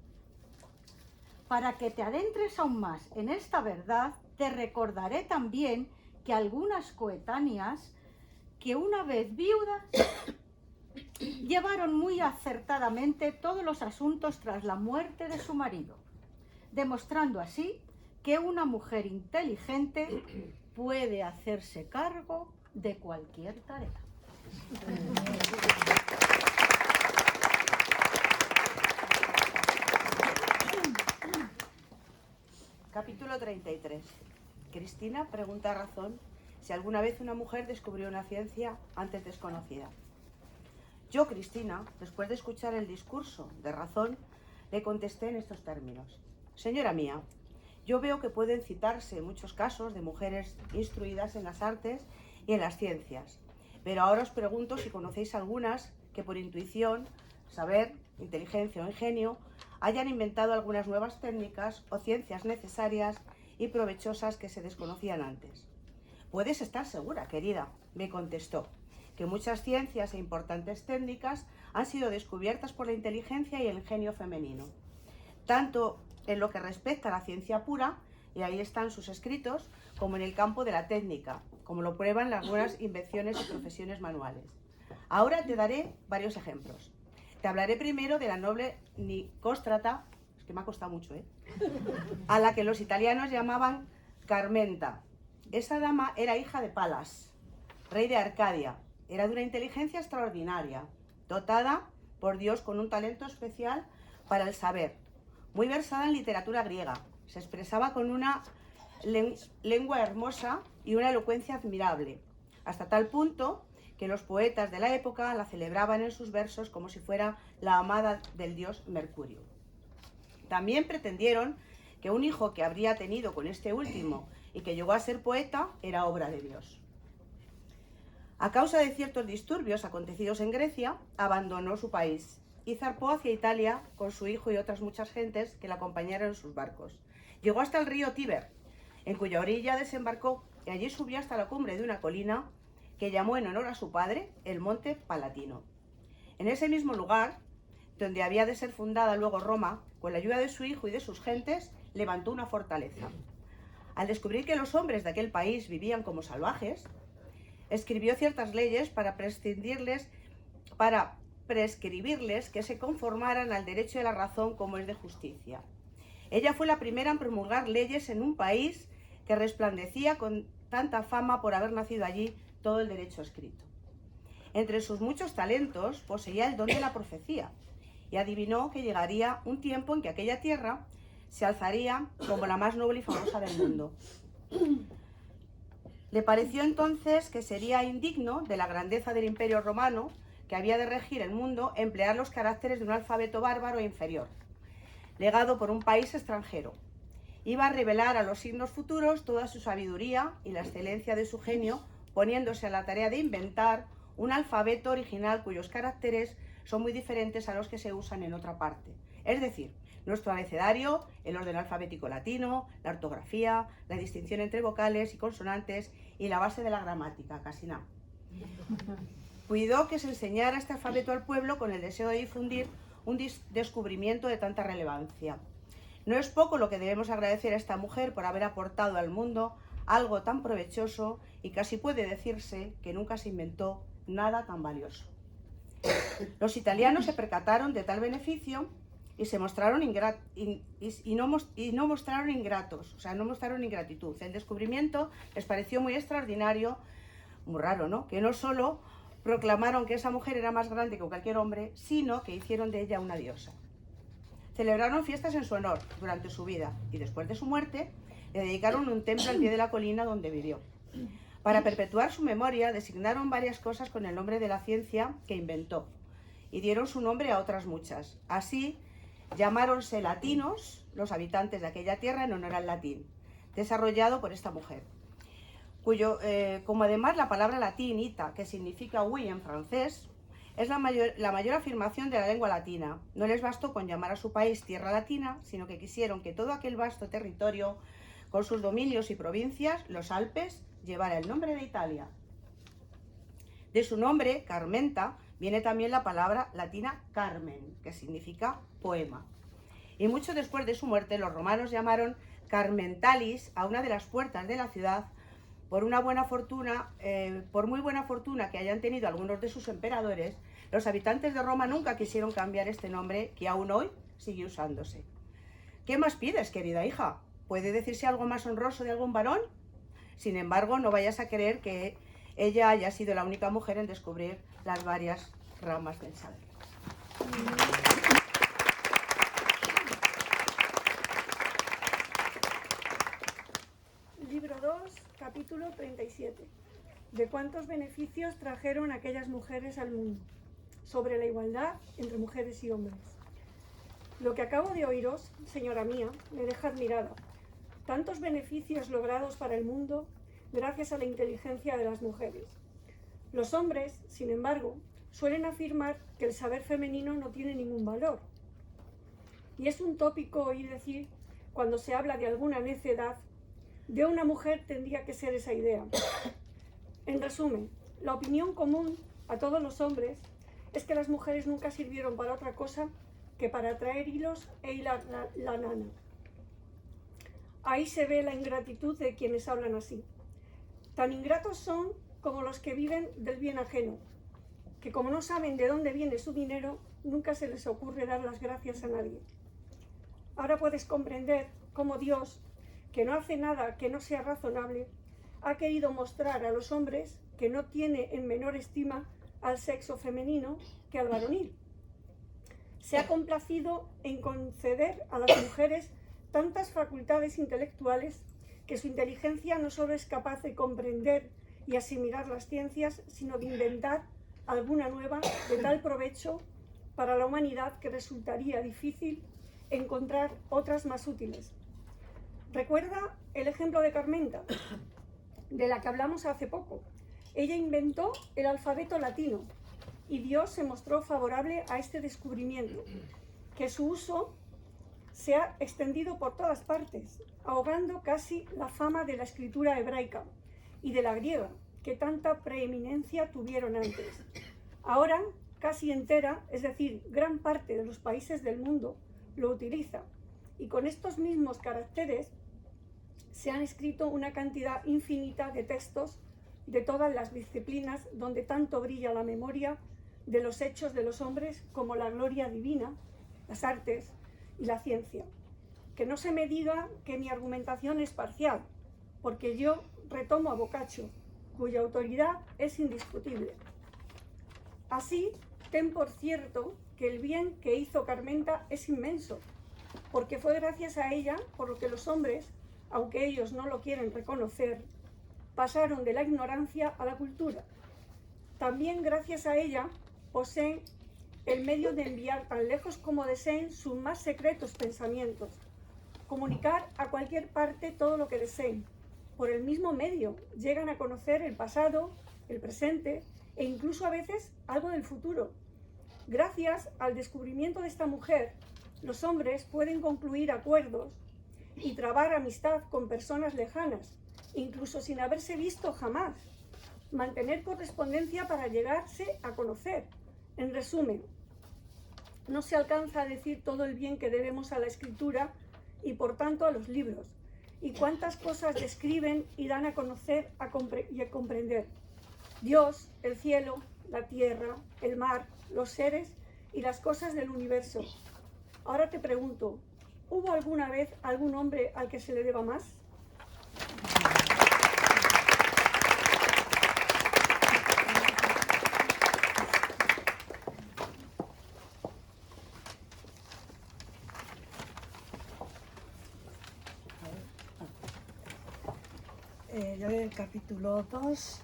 Speaker 4: Para que te adentres aún más en esta verdad, te recordaré también que algunas coetáneas, que una vez viudas, llevaron muy acertadamente todos los asuntos tras la muerte de su marido, demostrando así que una mujer inteligente puede hacerse cargo de cualquier tarea.
Speaker 5: Capítulo 33. Cristina pregunta a Razón si alguna vez una mujer descubrió una ciencia antes desconocida. Yo, Cristina, después de escuchar el discurso de Razón, le contesté en estos términos. Señora mía, yo veo que pueden citarse muchos casos de mujeres instruidas en las artes y en las ciencias, pero ahora os pregunto si conocéis algunas que por intuición, saber, inteligencia o ingenio hayan inventado algunas nuevas técnicas o ciencias necesarias y provechosas que se desconocían antes. Puedes estar segura, querida, me contestó, que muchas ciencias e importantes técnicas han sido descubiertas por la inteligencia y el ingenio femenino, tanto en lo que respecta a la ciencia pura, y ahí están sus escritos, como en el campo de la técnica, como lo prueban las buenas invenciones y profesiones manuales. Ahora te daré varios ejemplos. Te hablaré primero de la noble Nicóstrata, es que me ha costado mucho, a la que los italianos llamaban Carmenta. Esa dama era hija de Palas, rey de Arcadia. Era de una inteligencia extraordinaria, dotada por Dios con un talento especial para el saber, muy versada en literatura griega. Se expresaba con una lengua hermosa y una elocuencia admirable, hasta tal punto que los poetas de la época la celebraban en sus versos como si fuera la amada del dios Mercurio. También pretendieron que un hijo que habría tenido con este último y que llegó a ser poeta era obra de Dios. A causa de ciertos disturbios acontecidos en Grecia, abandonó su país y zarpó hacia Italia con su hijo y otras muchas gentes que la acompañaron en sus barcos. Llegó hasta el río Tíber, en cuya orilla desembarcó y allí subió hasta la cumbre de una colina que llamó en honor a su padre el Monte Palatino. En ese mismo lugar, donde había de ser fundada luego Roma, con la ayuda de su hijo y de sus gentes, levantó una fortaleza. Al descubrir que los hombres de aquel país vivían como salvajes, escribió ciertas leyes para prescribirles que se conformaran al derecho de la razón como es de justicia. Ella fue la primera en promulgar leyes en un país que resplandecía con tanta fama por haber nacido allí todo el derecho escrito. Entre sus muchos talentos poseía el don de la profecía y adivinó que llegaría un tiempo en que aquella tierra se alzaría como la más noble y famosa del mundo. Le pareció entonces que sería indigno de la grandeza del Imperio Romano, que había de regir el mundo, emplear los caracteres de un alfabeto bárbaro e inferior, legado por un país extranjero. Iba a revelar a los signos futuros toda su sabiduría y la excelencia de su genio, poniéndose a la tarea de inventar un alfabeto original cuyos caracteres son muy diferentes a los que se usan en otra parte. Es decir, nuestro abecedario, el orden alfabético latino, la ortografía, la distinción entre vocales y consonantes y la base de la gramática, casi nada. Cuidó que se enseñara este alfabeto al pueblo con el deseo de difundir un descubrimiento de tanta relevancia. No es poco lo que debemos agradecer a esta mujer por haber aportado al mundo algo tan provechoso y casi puede decirse que nunca se inventó nada tan valioso. Los italianos se percataron de tal beneficio y se mostraron no mostraron ingratitud. El descubrimiento les pareció muy extraordinario, muy raro, ¿no? Que no solo proclamaron que esa mujer era más grande que cualquier hombre, sino que hicieron de ella una diosa. Celebraron fiestas en su honor durante su vida y después de su muerte le dedicaron un templo al pie de la colina donde vivió. Para perpetuar su memoria designaron varias cosas con el nombre de la ciencia que inventó y dieron su nombre a otras muchas. Así llamáronse latinos los habitantes de aquella tierra en honor al latín, desarrollado por esta mujer, como además la palabra latín ita, que significa oui en francés, es la mayor afirmación de la lengua latina. No les bastó con llamar a su país tierra latina, sino que quisieron que todo aquel vasto territorio, con sus dominios y provincias, los Alpes, llevara el nombre de Italia. De su nombre, Carmenta, viene también la palabra latina carmen, que significa poema. Y mucho después de su muerte, los romanos llamaron Carmentalis a una de las puertas de la ciudad por muy buena fortuna que hayan tenido algunos de sus emperadores. Los habitantes de Roma nunca quisieron cambiar este nombre que aún hoy sigue usándose. ¿Qué más pides, querida hija? ¿Puede decirse algo más honroso de algún varón? Sin embargo, no vayas a creer que ella haya sido la única mujer en descubrir las varias ramas del saber.
Speaker 6: Libro 2, capítulo 37. ¿De cuántos beneficios trajeron aquellas mujeres al mundo? Sobre la igualdad entre mujeres y hombres. Lo que acabo de oíros, señora mía, me deja admirada. Tantos beneficios logrados para el mundo gracias a la inteligencia de las mujeres. Los hombres, sin embargo, suelen afirmar que el saber femenino no tiene ningún valor. Y es un tópico oír decir, cuando se habla de alguna necedad, de una mujer tendría que ser esa idea. En resumen, la opinión común a todos los hombres es que las mujeres nunca sirvieron para otra cosa que para traer hilos e hilar la lana. Ahí se ve la ingratitud de quienes hablan así. Tan ingratos son como los que viven del bien ajeno, que como no saben de dónde viene su dinero, nunca se les ocurre dar las gracias a nadie. Ahora puedes comprender cómo Dios, que no hace nada que no sea razonable, ha querido mostrar a los hombres que no tiene en menor estima al sexo femenino que al varonil. se ha complacido en conceder a las mujeres tantas facultades intelectuales que su inteligencia no solo es capaz de comprender y asimilar las ciencias, sino de inventar alguna nueva de tal provecho para la humanidad que resultaría difícil encontrar otras más útiles. Recuerda el ejemplo de Carmenta, de la que hablamos hace poco. Ella inventó el alfabeto latino y Dios se mostró favorable a este descubrimiento, que su uso se ha extendido por todas partes, ahogando casi la fama de la escritura hebraica y de la griega, que tanta preeminencia tuvieron antes. Ahora, casi entera, es decir, gran parte de los países del mundo lo utiliza, y con estos mismos caracteres se han escrito una cantidad infinita de textos de todas las disciplinas donde tanto brilla la memoria de los hechos de los hombres como la gloria divina, las artes y la ciencia. Que no se me diga que mi argumentación es parcial, porque yo retomo a Boccaccio, cuya autoridad es indiscutible. Así, ten por cierto que el bien que hizo Carmenta es inmenso, porque fue gracias a ella por lo que los hombres, aunque ellos no lo quieren reconocer, pasaron de la ignorancia a la cultura. También gracias a ella poseen el medio de enviar tan lejos como deseen sus más secretos pensamientos, comunicar a cualquier parte todo lo que deseen. Por el mismo medio llegan a conocer el pasado, el presente e incluso a veces algo del futuro. Gracias al descubrimiento de esta mujer, los hombres pueden concluir acuerdos y trabar amistad con personas lejanas, incluso sin haberse visto jamás, mantener correspondencia para llegarse a conocer. En resumen, no se alcanza a decir todo el bien que debemos a la escritura y por tanto a los libros, y cuántas cosas describen y dan a conocer y a comprender. Dios, el cielo, la tierra, el mar, los seres y las cosas del universo. Ahora te pregunto, ¿hubo alguna vez algún hombre al que se le deba más?
Speaker 1: Yo en el capítulo 2,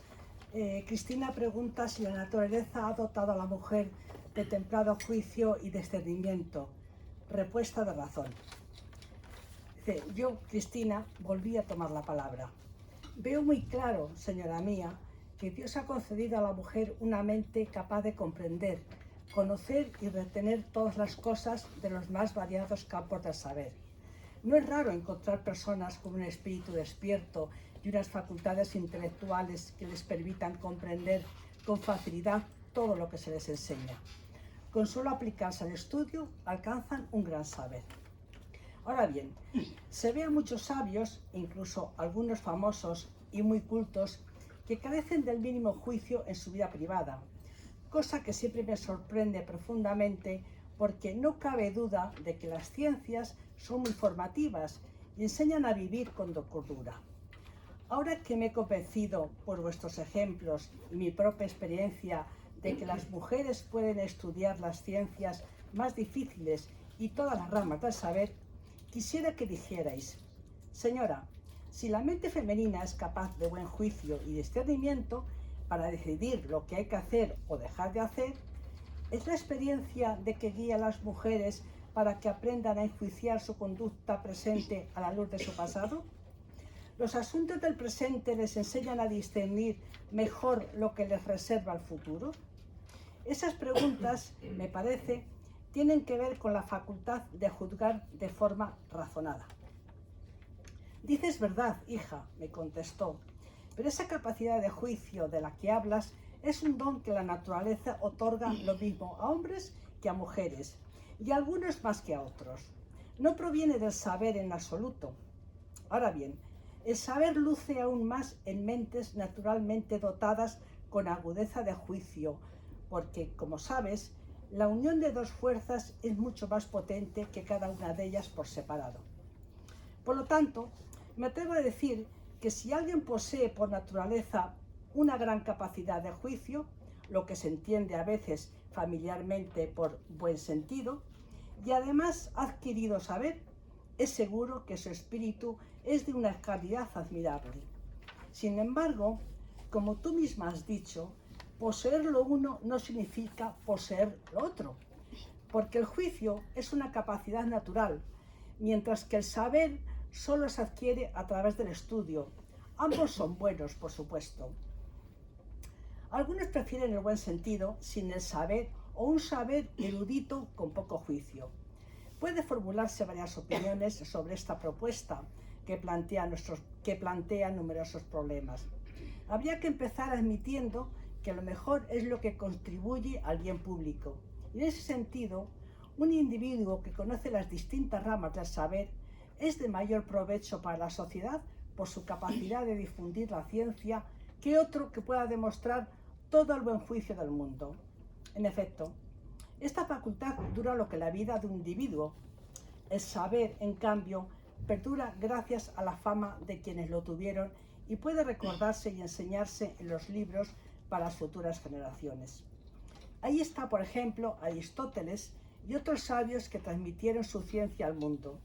Speaker 1: Cristina pregunta si la naturaleza ha dotado a la mujer de templado juicio y discernimiento. Respuesta de razón. Dice, yo, Cristina, volví a tomar la palabra. Veo muy claro, señora mía, que Dios ha concedido a la mujer una mente capaz de comprender, conocer y retener todas las cosas de los más variados campos del saber. No es raro encontrar personas con un espíritu despierto y unas facultades intelectuales que les permitan comprender con facilidad todo lo que se les enseña. Con solo aplicarse al estudio, alcanzan un gran saber. Ahora bien, se ve a muchos sabios, incluso algunos famosos y muy cultos, que carecen del mínimo juicio en su vida privada, cosa que siempre me sorprende profundamente porque no cabe duda de que las ciencias son muy formativas y enseñan a vivir con cordura. Ahora que me he convencido por vuestros ejemplos y mi propia experiencia de que las mujeres pueden estudiar las ciencias más difíciles y todas las ramas del saber, quisiera que dijerais, señora, si la mente femenina es capaz de buen juicio y discernimiento para decidir lo que hay que hacer o dejar de hacer, ¿es la experiencia de que guía a las mujeres para que aprendan a enjuiciar su conducta presente a la luz de su pasado? ¿Los asuntos del presente les enseñan a discernir mejor lo que les reserva el futuro? Esas preguntas, me parece, tienen que ver con la facultad de juzgar de forma razonada. Dices verdad, hija, me contestó, pero esa capacidad de juicio de la que hablas es un don que la naturaleza otorga lo mismo a hombres que a mujeres, y a algunos más que a otros. No proviene del saber en absoluto. Ahora bien, el saber luce aún más en mentes naturalmente dotadas con agudeza de juicio, porque, como sabes, la unión de dos fuerzas es mucho más potente que cada una de ellas por separado. Por lo tanto, me atrevo a decir que si alguien posee por naturaleza una gran capacidad de juicio, lo que se entiende a veces familiarmente por buen sentido, y además ha adquirido saber, es seguro que su espíritu es de una calidad admirable. Sin embargo, como tú misma has dicho, poseer lo uno no significa poseer lo otro, porque el juicio es una capacidad natural, mientras que el saber solo se adquiere a través del estudio. Ambos son buenos, por supuesto. Algunos prefieren el buen sentido sin el saber o un saber erudito con poco juicio. Puede formularse varias opiniones sobre esta propuesta que plantea numerosos problemas. Habría que empezar admitiendo que lo mejor es lo que contribuye al bien público. Y en ese sentido, un individuo que conoce las distintas ramas del saber es de mayor provecho para la sociedad por su capacidad de difundir la ciencia que otro que pueda demostrar todo el buen juicio del mundo. En efecto, esta facultad dura lo que la vida de un individuo. El saber, en cambio, perdura gracias a la fama de quienes lo tuvieron y puede recordarse y enseñarse en los libros para las futuras generaciones. Ahí está, por ejemplo, Aristóteles y otros sabios que transmitieron su ciencia al mundo.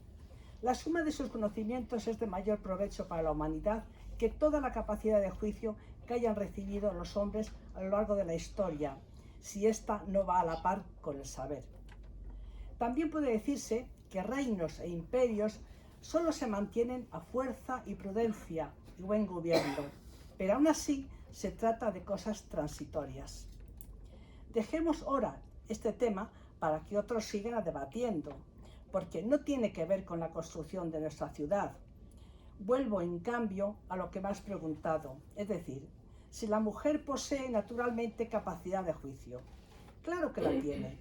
Speaker 1: La suma de sus conocimientos es de mayor provecho para la humanidad que toda la capacidad de juicio que hayan recibido los hombres a lo largo de la historia, si ésta no va a la par con el saber. También puede decirse que reinos e imperios solo se mantienen a fuerza y prudencia y buen gobierno, pero aún así se trata de cosas transitorias. Dejemos ahora este tema para que otros sigan debatiendo, porque no tiene que ver con la construcción de nuestra ciudad. Vuelvo, en cambio, a lo que me has preguntado, es decir, si la mujer posee naturalmente capacidad de juicio. Claro que la tiene.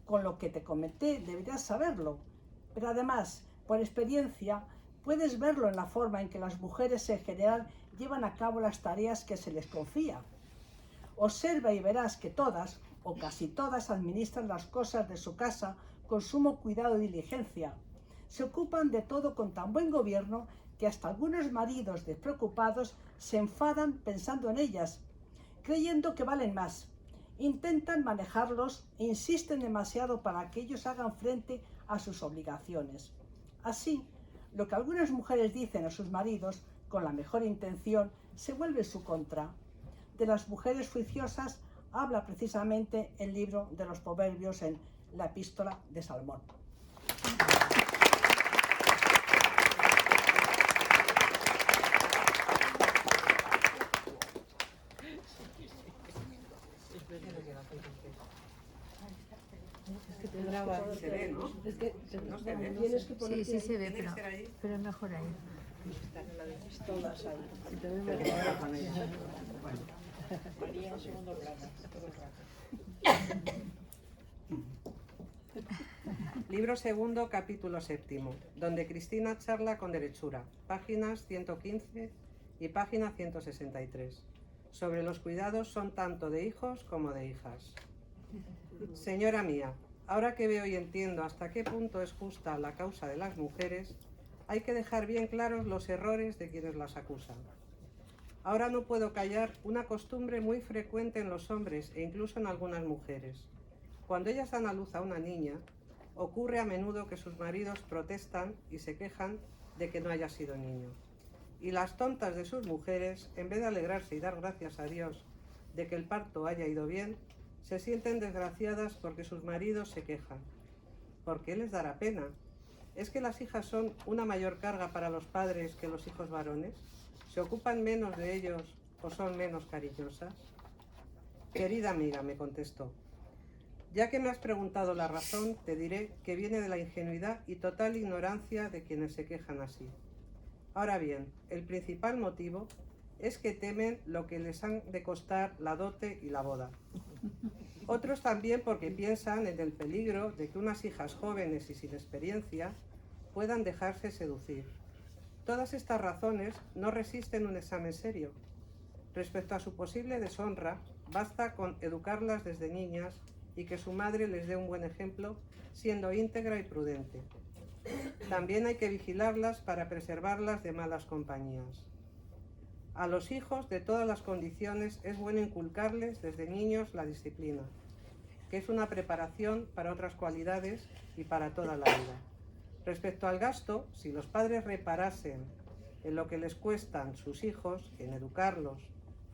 Speaker 1: Con lo que te comenté deberías saberlo, pero además, por experiencia, puedes verlo en la forma en que las mujeres en general llevan a cabo las tareas que se les confía. Observa y verás que todas, o casi todas, administran las cosas de su casa con sumo cuidado y diligencia. Se ocupan de todo con tan buen gobierno que hasta algunos maridos despreocupados se enfadan pensando en ellas, creyendo que valen más. Intentan manejarlos e insisten demasiado para que ellos hagan frente a sus obligaciones. Así, lo que algunas mujeres dicen a sus maridos con la mejor intención se vuelve en su contra. De las mujeres juiciosas habla precisamente el libro de los Proverbios en la Epístola de Salomón.
Speaker 7: Se ve, ¿no?
Speaker 1: Es que
Speaker 7: No se ve.
Speaker 1: tienes que poner
Speaker 2: Sí, se ve,
Speaker 7: Tiene que ser ahí.
Speaker 2: pero mejor ahí.
Speaker 1: todas ahí.
Speaker 7: María en segundo plano, todo el rato. Libro segundo, capítulo séptimo, donde Cristina charla con derechura, páginas 115 y página 163. Sobre los cuidados son tanto de hijos como de hijas. Señora mía, ahora que veo y entiendo hasta qué punto es justa la causa de las mujeres, hay que dejar bien claros los errores de quienes las acusan. Ahora no puedo callar una costumbre muy frecuente en los hombres e incluso en algunas mujeres. Cuando ellas dan a luz a una niña, ocurre a menudo que sus maridos protestan y se quejan de que no haya sido niño. Y las tontas de sus mujeres, en vez de alegrarse y dar gracias a Dios de que el parto haya ido bien, se sienten desgraciadas porque sus maridos se quejan. ¿Por qué les dará pena? ¿Es que las hijas son una mayor carga para los padres que los hijos varones? ¿Se ocupan menos de ellos o son menos cariñosas? Querida amiga, me contestó, ya que me has preguntado la razón, te diré que viene de la ingenuidad y total ignorancia de quienes se quejan así. Ahora bien, el principal motivo es que temen lo que les han de costar la dote y la boda. Otros también porque piensan en el peligro de que unas hijas jóvenes y sin experiencia puedan dejarse seducir. Todas estas razones no resisten un examen serio. Respecto a su posible deshonra, basta con educarlas desde niñas y que su madre les dé un buen ejemplo, siendo íntegra y prudente. También hay que vigilarlas para preservarlas de malas compañías. A los hijos de todas las condiciones es bueno inculcarles desde niños la disciplina, que es una preparación para otras cualidades y para toda la vida. Respecto al gasto, si los padres reparasen en lo que les cuestan sus hijos, en educarlos,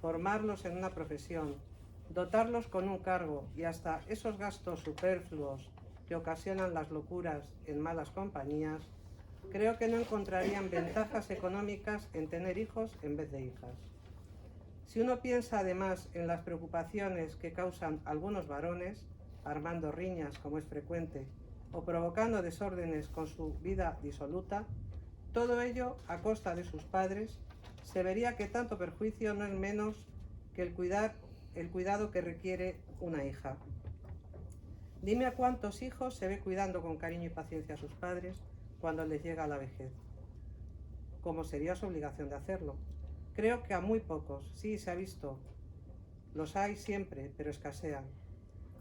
Speaker 7: formarlos en una profesión, dotarlos con un cargo y hasta esos gastos superfluos que ocasionan las locuras en malas compañías, creo que no encontrarían ventajas económicas en tener hijos en vez de hijas. Si uno piensa además en las preocupaciones que causan algunos varones, armando riñas como es frecuente, o provocando desórdenes con su vida disoluta, todo ello a costa de sus padres, se vería que tanto perjuicio no es menos que el cuidado que requiere una hija. Dime a cuántos hijos se ve cuidando con cariño y paciencia a sus padres cuando les llega la vejez, como sería su obligación de hacerlo. Creo que a muy pocos, sí se ha visto, los hay siempre, pero escasean.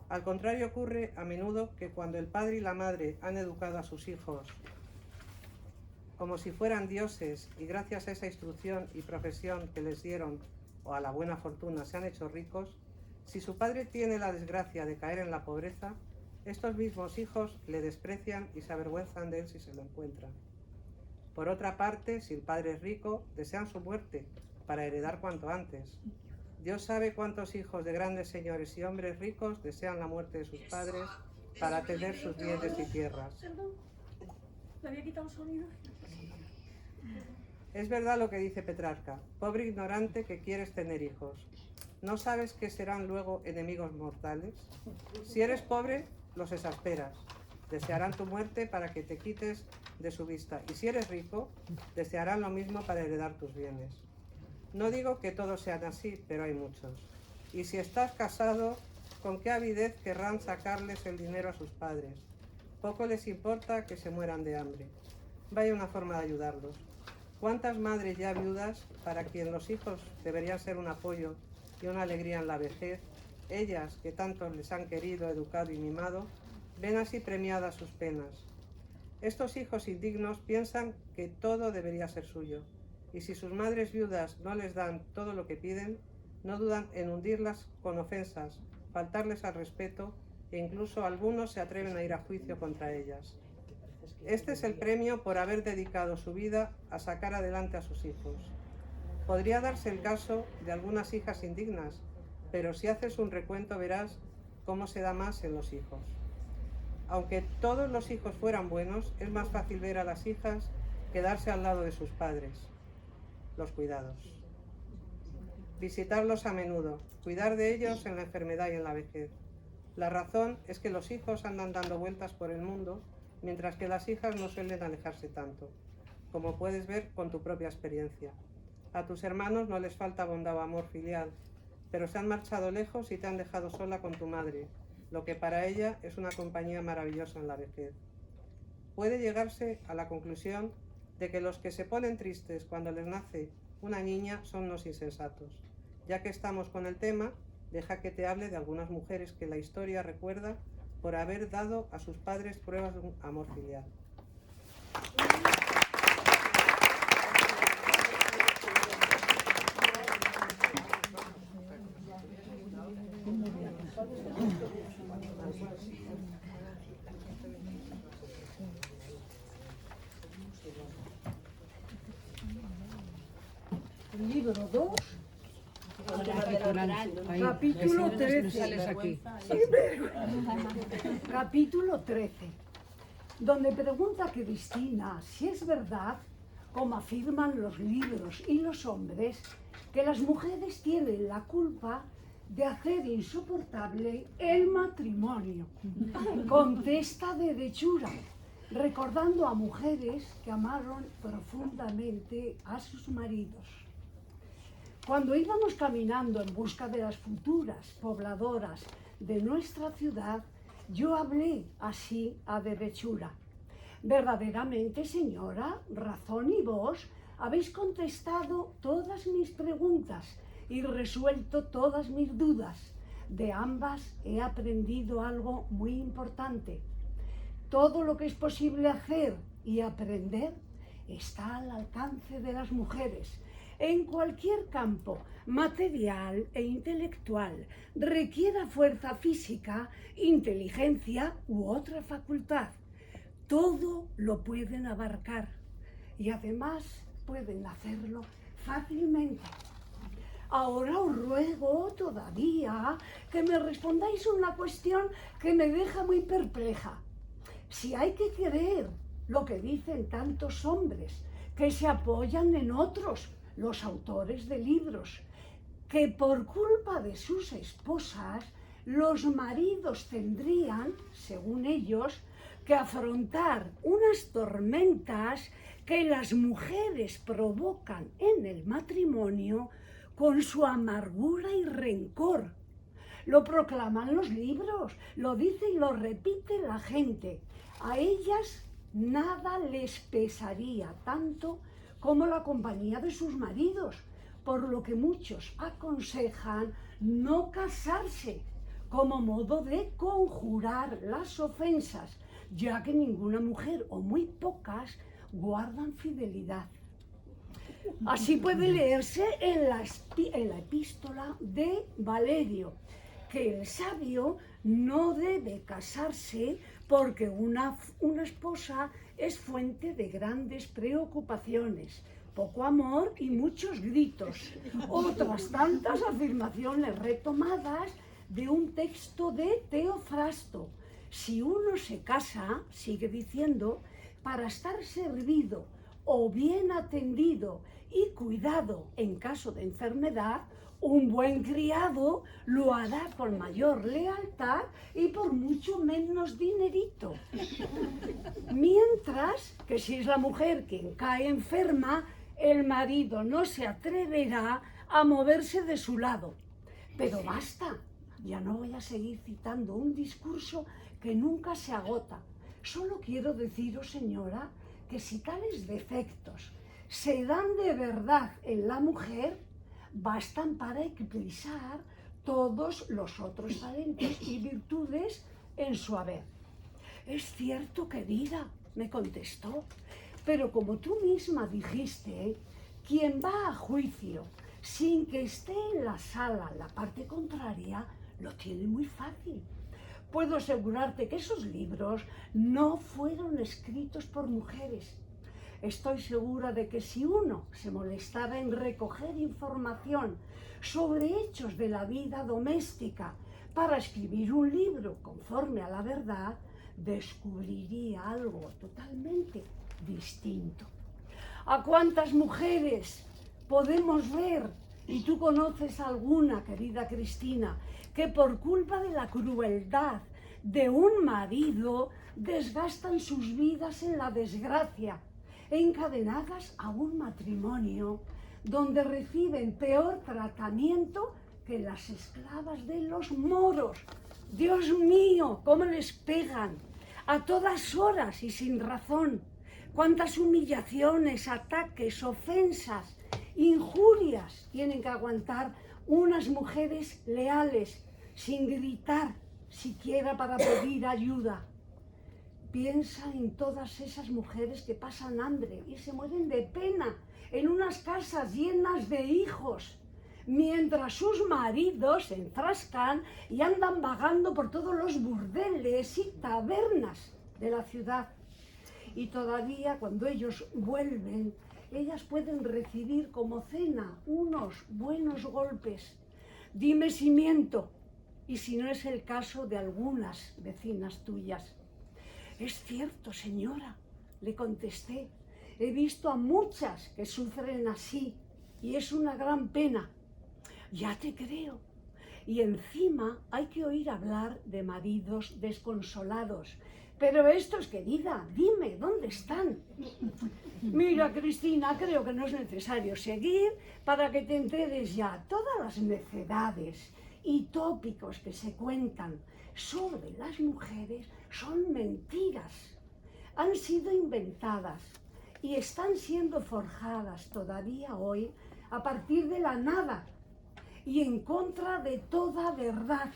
Speaker 7: Al contrario ocurre a menudo que cuando el padre y la madre han educado a sus hijos como si fueran dioses y gracias a esa instrucción y profesión que les dieron o a la buena fortuna se han hecho ricos, si su padre tiene la desgracia de caer en la pobreza, estos mismos hijos le desprecian y se avergüenzan de él si se lo encuentran. Por otra parte, si el padre es rico, desean su muerte para heredar cuanto antes. Dios sabe cuántos hijos de grandes señores y hombres ricos desean la muerte de sus padres para tener sus bienes y tierras.
Speaker 6: ¿Le había quitado el sonido?
Speaker 7: Es verdad lo que dice Petrarca, pobre ignorante que quieres tener hijos. ¿No sabes que serán luego enemigos mortales? Si eres pobre, los exasperas. Desearán tu muerte para que te quites de su vista. Y si eres rico, desearán lo mismo para heredar tus bienes. No digo que todos sean así, pero hay muchos. Y si estás casado, ¿con qué avidez querrán sacarles el dinero a sus padres? Poco les importa que se mueran de hambre. Vaya una forma de ayudarlos. ¿Cuántas madres ya viudas, para quien los hijos deberían ser un apoyo y una alegría en la vejez, ellas que tanto les han querido, educado y mimado, ven así premiadas sus penas? Estos hijos indignos piensan que todo debería ser suyo, y si sus madres viudas no les dan todo lo que piden, no dudan en hundirlas con ofensas, faltarles al respeto e incluso algunos se atreven a ir a juicio contra ellas. Este es el premio por haber dedicado su vida a sacar adelante a sus hijos. Podría darse el caso de algunas hijas indignas, pero si haces un recuento verás cómo se da más en los hijos. Aunque todos los hijos fueran buenos, es más fácil ver a las hijas quedarse al lado de sus padres. Los cuidados. Visitarlos a menudo, cuidar de ellos en la enfermedad y en la vejez. La razón es que los hijos andan dando vueltas por el mundo, mientras que las hijas no suelen alejarse tanto, como puedes ver con tu propia experiencia. A tus hermanos no les falta bondad o amor filial, pero se han marchado lejos y te han dejado sola con tu madre, lo que para ella es una compañía maravillosa en la vejez. Puede llegarse a la conclusión de que los que se ponen tristes cuando les nace una niña son los insensatos. Ya que estamos con el tema, deja que te hable de algunas mujeres que la historia recuerda por haber dado a sus padres pruebas de un amor filial.
Speaker 8: Libro 2, capítulo 13. Capítulo 13, donde pregunta a Cristina si es verdad, como afirman los libros y los hombres, que las mujeres tienen la culpa de hacer insoportable el matrimonio. Contesta derechura, recordando a mujeres que amaron profundamente a sus maridos. Cuando íbamos caminando en busca de las futuras pobladoras de nuestra ciudad, yo hablé así a derechura. Verdaderamente, señora, Razón y vos habéis contestado todas mis preguntas y resuelto todas mis dudas. De ambas he aprendido algo muy importante. Todo lo que es posible hacer y aprender está al alcance de las mujeres. en cualquier campo material e intelectual requiera fuerza física, inteligencia u otra facultad. Todo lo pueden abarcar y además pueden hacerlo fácilmente. Ahora os ruego todavía que me respondáis una cuestión que me deja muy perpleja. Si hay que creer lo que dicen tantos hombres que se apoyan en otros, los autores de libros, que por culpa de sus esposas los maridos tendrían, según ellos, que afrontar unas tormentas que las mujeres provocan en el matrimonio con su amargura y rencor. Lo proclaman los libros, lo dice y lo repite la gente. A ellas nada les pesaría tanto como la compañía de sus maridos, por lo que muchos aconsejan no casarse como modo de conjurar las ofensas, ya que ninguna mujer o muy pocas guardan fidelidad. Así puede leerse en la epístola de Valerio, que el sabio no debe casarse porque una esposa es fuente de grandes preocupaciones, poco amor y muchos gritos. Otras tantas afirmaciones retomadas de un texto de Teofrasto. Si uno se casa, sigue diciendo, para estar servido o bien atendido y cuidado en caso de enfermedad, un buen criado lo hará con mayor lealtad y por mucho menos dinerito. Mientras que si es la mujer quien cae enferma, el marido no se atreverá a moverse de su lado. Pero basta, ya no voy a seguir citando un discurso que nunca se agota. Solo quiero deciros, señora, que si tales defectos se dan de verdad en la mujer, bastan para eclipsar todos los otros talentos y virtudes en su haber. Es cierto, querida, me contestó, pero como tú misma dijiste, quien va a juicio sin que esté en la sala la parte contraria, lo tiene muy fácil. Puedo asegurarte que esos libros no fueron escritos por mujeres. Estoy segura de que si uno se molestara en recoger información sobre hechos de la vida doméstica para escribir un libro conforme a la verdad, descubriría algo totalmente distinto. ¿A cuántas mujeres podemos ver, y tú conoces alguna, querida Cristina, que por culpa de la crueldad de un marido desgastan sus vidas en la desgracia, encadenadas a un matrimonio donde reciben peor tratamiento que las esclavas de los moros? Dios mío, cómo les pegan a todas horas y sin razón. Cuántas humillaciones, ataques, ofensas, injurias tienen que aguantar unas mujeres leales sin gritar siquiera para pedir ayuda. Piensa en todas esas mujeres que pasan hambre y se mueren de pena en unas casas llenas de hijos, mientras sus maridos se enfrascan y andan vagando por todos los burdeles y tabernas de la ciudad. Y todavía cuando ellos vuelven, ellas pueden recibir como cena unos buenos golpes. Dime si miento, y si no es el caso de algunas vecinas tuyas. Es cierto, señora, le contesté. He visto a muchas que sufren así y es una gran pena. Ya te creo. Y encima hay que oír hablar de maridos desconsolados. Pero estos, querida, dime, ¿dónde están? Mira, Cristina, creo que no es necesario seguir para que te enteres ya. Todas las necedades y tópicos que se cuentan sobre las mujeres son mentiras. Han sido inventadas y están siendo forjadas todavía hoy a partir de la nada y en contra de toda verdad,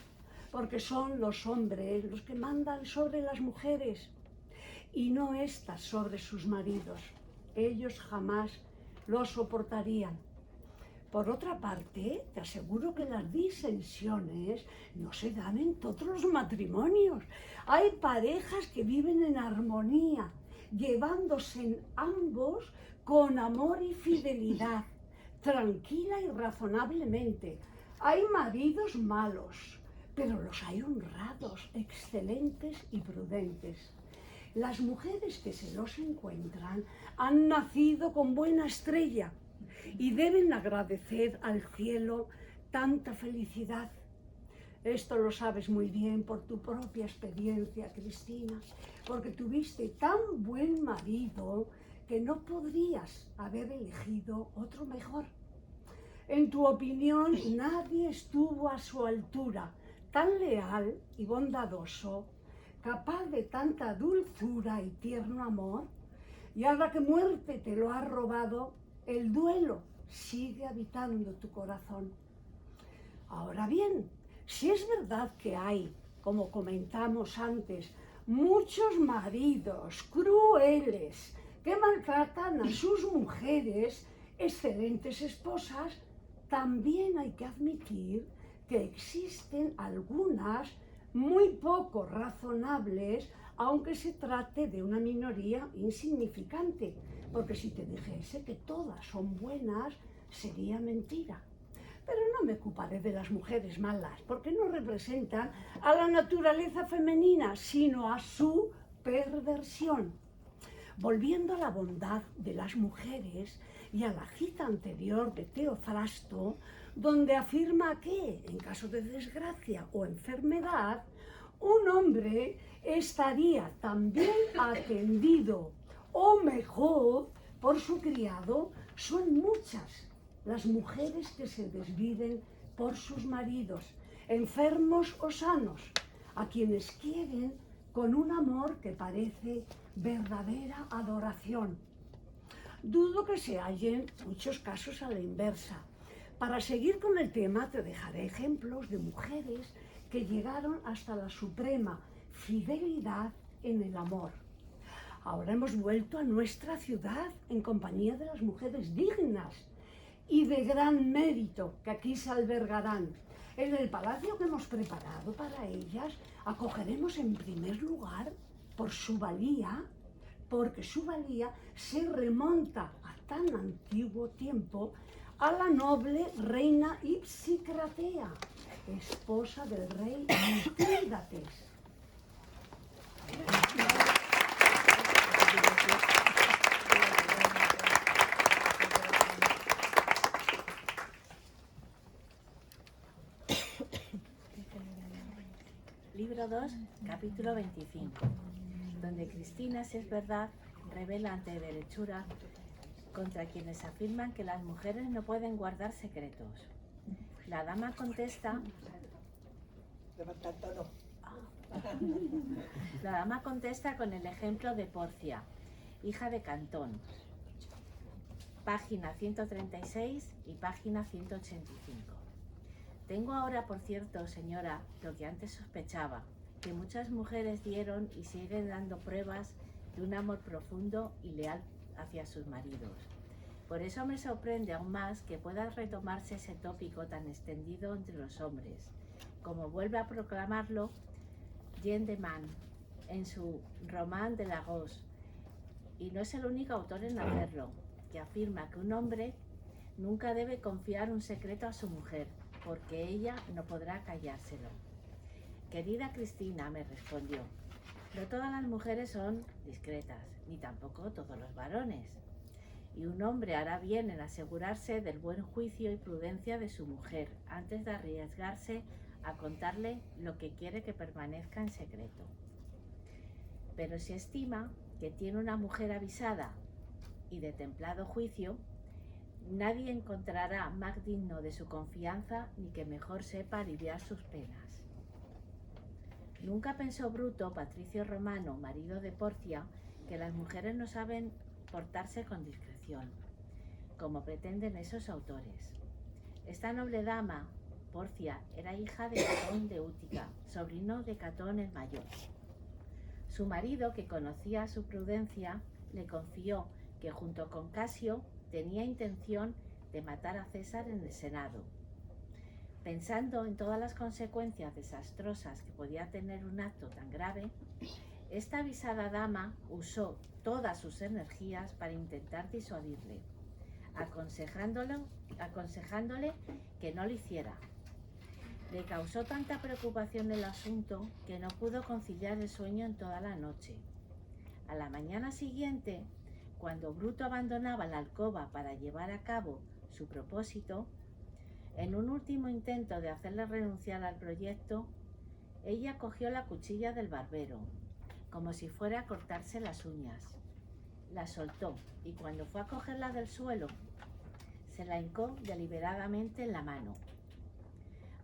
Speaker 8: porque son los hombres los que mandan sobre las mujeres y no éstas sobre sus maridos. Ellos jamás lo soportarían. Por otra parte, te aseguro que las disensiones no se dan en todos los matrimonios. Hay parejas que viven en armonía, llevándose ambos con amor y fidelidad, tranquila y razonablemente. Hay maridos malos, pero los hay honrados, excelentes y prudentes. Las mujeres que se los encuentran han nacido con buena estrella y deben agradecer al cielo tanta felicidad. Esto lo sabes muy bien por tu propia experiencia, Cristina, porque tuviste tan buen marido que no podrías haber elegido otro mejor. En tu opinión, nadie estuvo a su altura, tan leal y bondadoso, capaz de tanta dulzura y tierno amor, y ahora que muerte te lo ha robado, el duelo sigue habitando tu corazón. Ahora bien, si es verdad que hay, como comentamos antes, muchos maridos crueles que maltratan a sus mujeres, excelentes esposas, también hay que admitir que existen algunas muy poco razonables, aunque se trate de una minoría insignificante, porque si te dijese que todas son buenas, sería mentira. Pero no me ocuparé de las mujeres malas, porque no representan a la naturaleza femenina, sino a su perversión. Volviendo a la bondad de las mujeres y a la cita anterior de Teofrasto, donde afirma que, en caso de desgracia o enfermedad, un hombre estaría también atendido o mejor por su criado, son muchas las mujeres que se desviven por sus maridos, enfermos o sanos, a quienes quieren con un amor que parece verdadera adoración. Dudo que se hallen muchos casos a la inversa. Para seguir con el tema te dejaré ejemplos de mujeres que llegaron hasta la suprema fidelidad en el amor. Ahora hemos vuelto a nuestra ciudad en compañía de las mujeres dignas y de gran mérito que aquí se albergarán. En el palacio que hemos preparado para ellas acogeremos en primer lugar por su valía, porque su valía se remonta a tan antiguo tiempo, a la noble reina Ipsicratea, esposa del rey Mitrídates.
Speaker 9: Libro 2, capítulo 25, donde Cristina, si es verdad, revela ante derechura contra quienes afirman que las mujeres no pueden guardar secretos. La dama contesta... La dama contesta con el ejemplo de Porcia, hija de Cantón, página 136 y página 185. Tengo ahora, por cierto, señora, lo que antes sospechaba, que muchas mujeres dieron y siguen dando pruebas de un amor profundo y leal hacia sus maridos. Por eso me sorprende aún más que pueda retomarse ese tópico tan extendido entre los hombres, como vuelve a proclamarlo Jean de Man en su Roman de Lagos, y no es el único autor en hacerlo, que afirma que un hombre nunca debe confiar un secreto a su mujer, porque ella no podrá callárselo. Querida Cristina, me respondió, no todas las mujeres son discretas, ni tampoco todos los varones, y un hombre hará bien en asegurarse del buen juicio y prudencia de su mujer antes de arriesgarse a contarle lo que quiere que permanezca en secreto. Pero si estima que tiene una mujer avisada y de templado juicio, nadie encontrará más digno de su confianza ni que mejor sepa aliviar sus penas. Nunca pensó Bruto, patricio romano, marido de Porcia, que las mujeres no saben portarse con discreción, como pretenden esos autores. Esta noble dama, Porcia, era hija de Catón de Útica, sobrino de Catón el Mayor. Su marido, que conocía su prudencia, le confió que junto con Casio tenía intención de matar a César en el Senado. Pensando en todas las consecuencias desastrosas que podía tener un acto tan grave, esta avisada dama usó todas sus energías para intentar disuadirle, aconsejándole que no lo hiciera. Le causó tanta preocupación el asunto que no pudo conciliar el sueño en toda la noche. A la mañana siguiente, cuando Bruto abandonaba la alcoba para llevar a cabo su propósito, en un último intento de hacerle renunciar al proyecto, ella cogió la cuchilla del barbero, como si fuera a cortarse las uñas. La soltó y cuando fue a cogerla del suelo, se la hincó deliberadamente en la mano.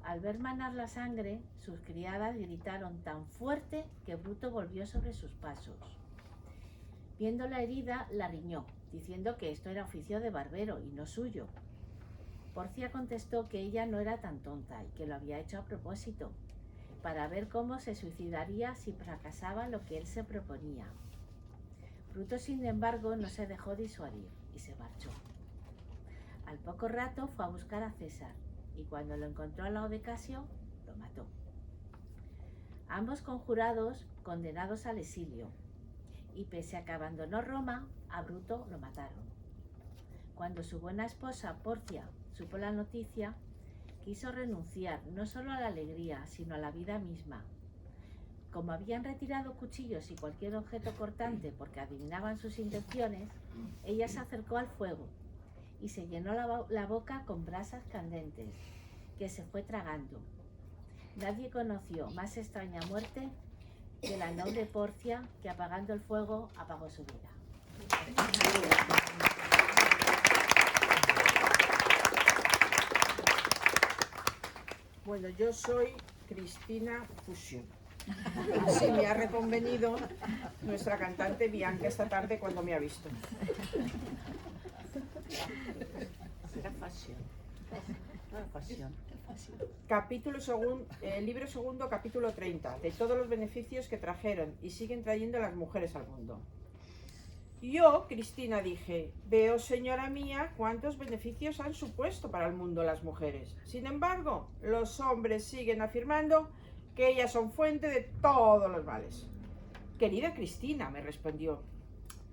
Speaker 9: Al ver manar la sangre, sus criadas gritaron tan fuerte que Bruto volvió sobre sus pasos. Viendo la herida, la riñó, diciendo que esto era oficio de barbero y no suyo. Porcia contestó que ella no era tan tonta y que lo había hecho a propósito, para ver cómo se suicidaría si fracasaba lo que él se proponía. Bruto, sin embargo, no se dejó disuadir y se marchó. Al poco rato fue a buscar a César y cuando lo encontró al lado de Casio, lo mató. Ambos conjurados condenados al exilio, y pese a que abandonó Roma, a Bruto lo mataron. Cuando su buena esposa Porcia supo la noticia, quiso renunciar no solo a la alegría, sino a la vida misma. Como habían retirado cuchillos y cualquier objeto cortante porque adivinaban sus intenciones, ella se acercó al fuego y se llenó la boca con brasas candentes, que se fue tragando. Nadie conoció más extraña muerte que la noble Porcia, que apagando el fuego apagó su vida.
Speaker 2: Bueno, yo soy Cristina Fusión. Así me ha reconvenido nuestra cantante Bianca esta tarde cuando me ha visto. Libro segundo, capítulo 30, de todos los beneficios que trajeron y siguen trayendo las mujeres al mundo. Yo, Cristina, dije, veo, señora mía, cuántos beneficios han supuesto para el mundo las mujeres. Sin embargo, los hombres siguen afirmando que ellas son fuente de todos los males. Querida Cristina, me respondió,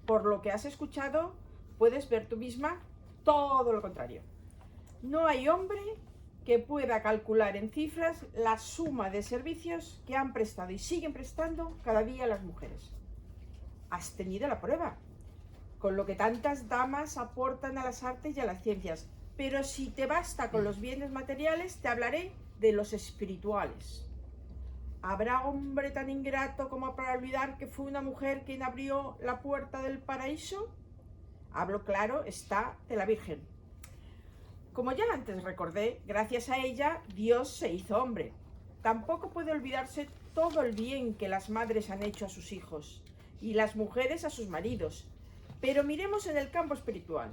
Speaker 2: por lo que has escuchado, puedes ver tú misma todo lo contrario. No hay hombre que pueda calcular en cifras la suma de servicios que han prestado y siguen prestando cada día las mujeres. Has tenido la prueba, con lo que tantas damas aportan a las artes y a las ciencias. Pero si te basta con los bienes materiales, te hablaré de los espirituales. ¿Habrá hombre tan ingrato como para olvidar que fue una mujer quien abrió la puerta del paraíso? Hablo claro, está, de la Virgen. Como ya antes recordé, gracias a ella, Dios se hizo hombre. Tampoco puede olvidarse todo el bien que las madres han hecho a sus hijos y las mujeres a sus maridos. Pero miremos en el campo espiritual.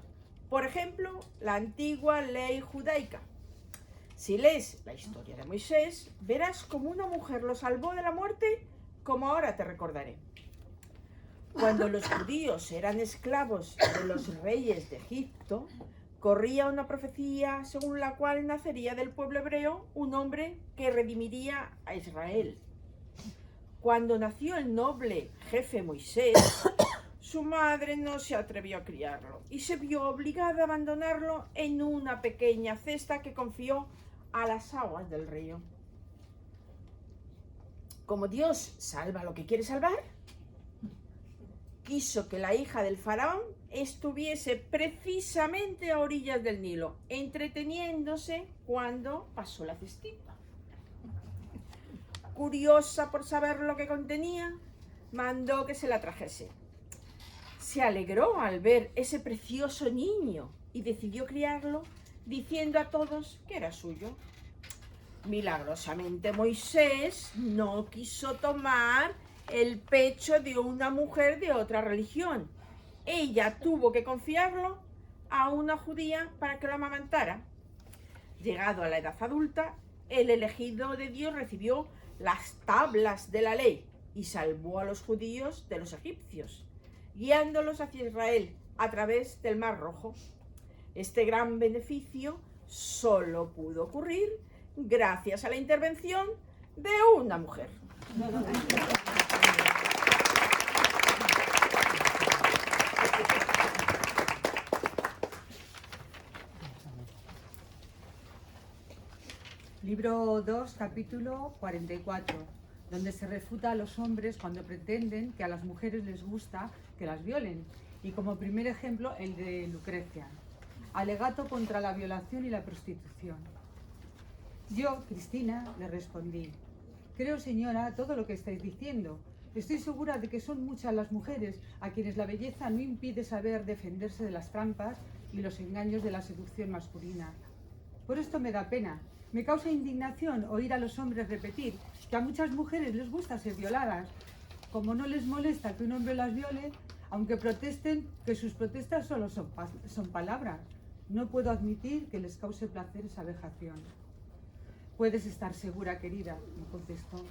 Speaker 2: Por ejemplo, la antigua ley judaica. Si lees la historia de Moisés, verás cómo una mujer lo salvó de la muerte, como ahora te recordaré. Cuando los judíos eran esclavos de los reyes de Egipto, corría una profecía según la cual nacería del pueblo hebreo un hombre que redimiría a Israel. Cuando nació el noble jefe Moisés, su madre no se atrevió a criarlo y se vio obligada a abandonarlo en una pequeña cesta que confió a las aguas del río. Como Dios salva lo que quiere salvar, quiso que la hija del faraón estuviese precisamente a orillas del Nilo, entreteniéndose cuando pasó la cestita. Curiosa por saber lo que contenía, mandó que se la trajese. Se alegró al ver ese precioso niño y decidió criarlo, diciendo a todos que era suyo. Milagrosamente Moisés no quiso tomar el pecho de una mujer de otra religión. Ella tuvo que confiarlo a una judía para que lo amamantara. Llegado a la edad adulta, el elegido de Dios recibió las tablas de la ley y salvó a los judíos de los egipcios, guiándolos hacia Israel a través del Mar Rojo.
Speaker 10: Este gran beneficio solo pudo ocurrir gracias a la intervención de una mujer.
Speaker 11: Libro 2, capítulo 44, donde se refuta a los hombres cuando pretenden que a las mujeres les gusta que las violen. Y como primer ejemplo, el de Lucrecia. Alegato contra la violación y la prostitución. Yo, Cristina, le respondí: creo, señora, todo lo que estáis diciendo. Estoy segura de que son muchas las mujeres a quienes la belleza no impide saber defenderse de las trampas y los engaños de la seducción masculina. Por esto me da pena. Me causa indignación oír a los hombres repetir que a muchas mujeres les gusta ser violadas. Como no les molesta que un hombre las viole, aunque protesten, que sus protestas solo son palabras. No puedo admitir que les cause placer esa vejación. Puedes estar segura, querida, me contestó,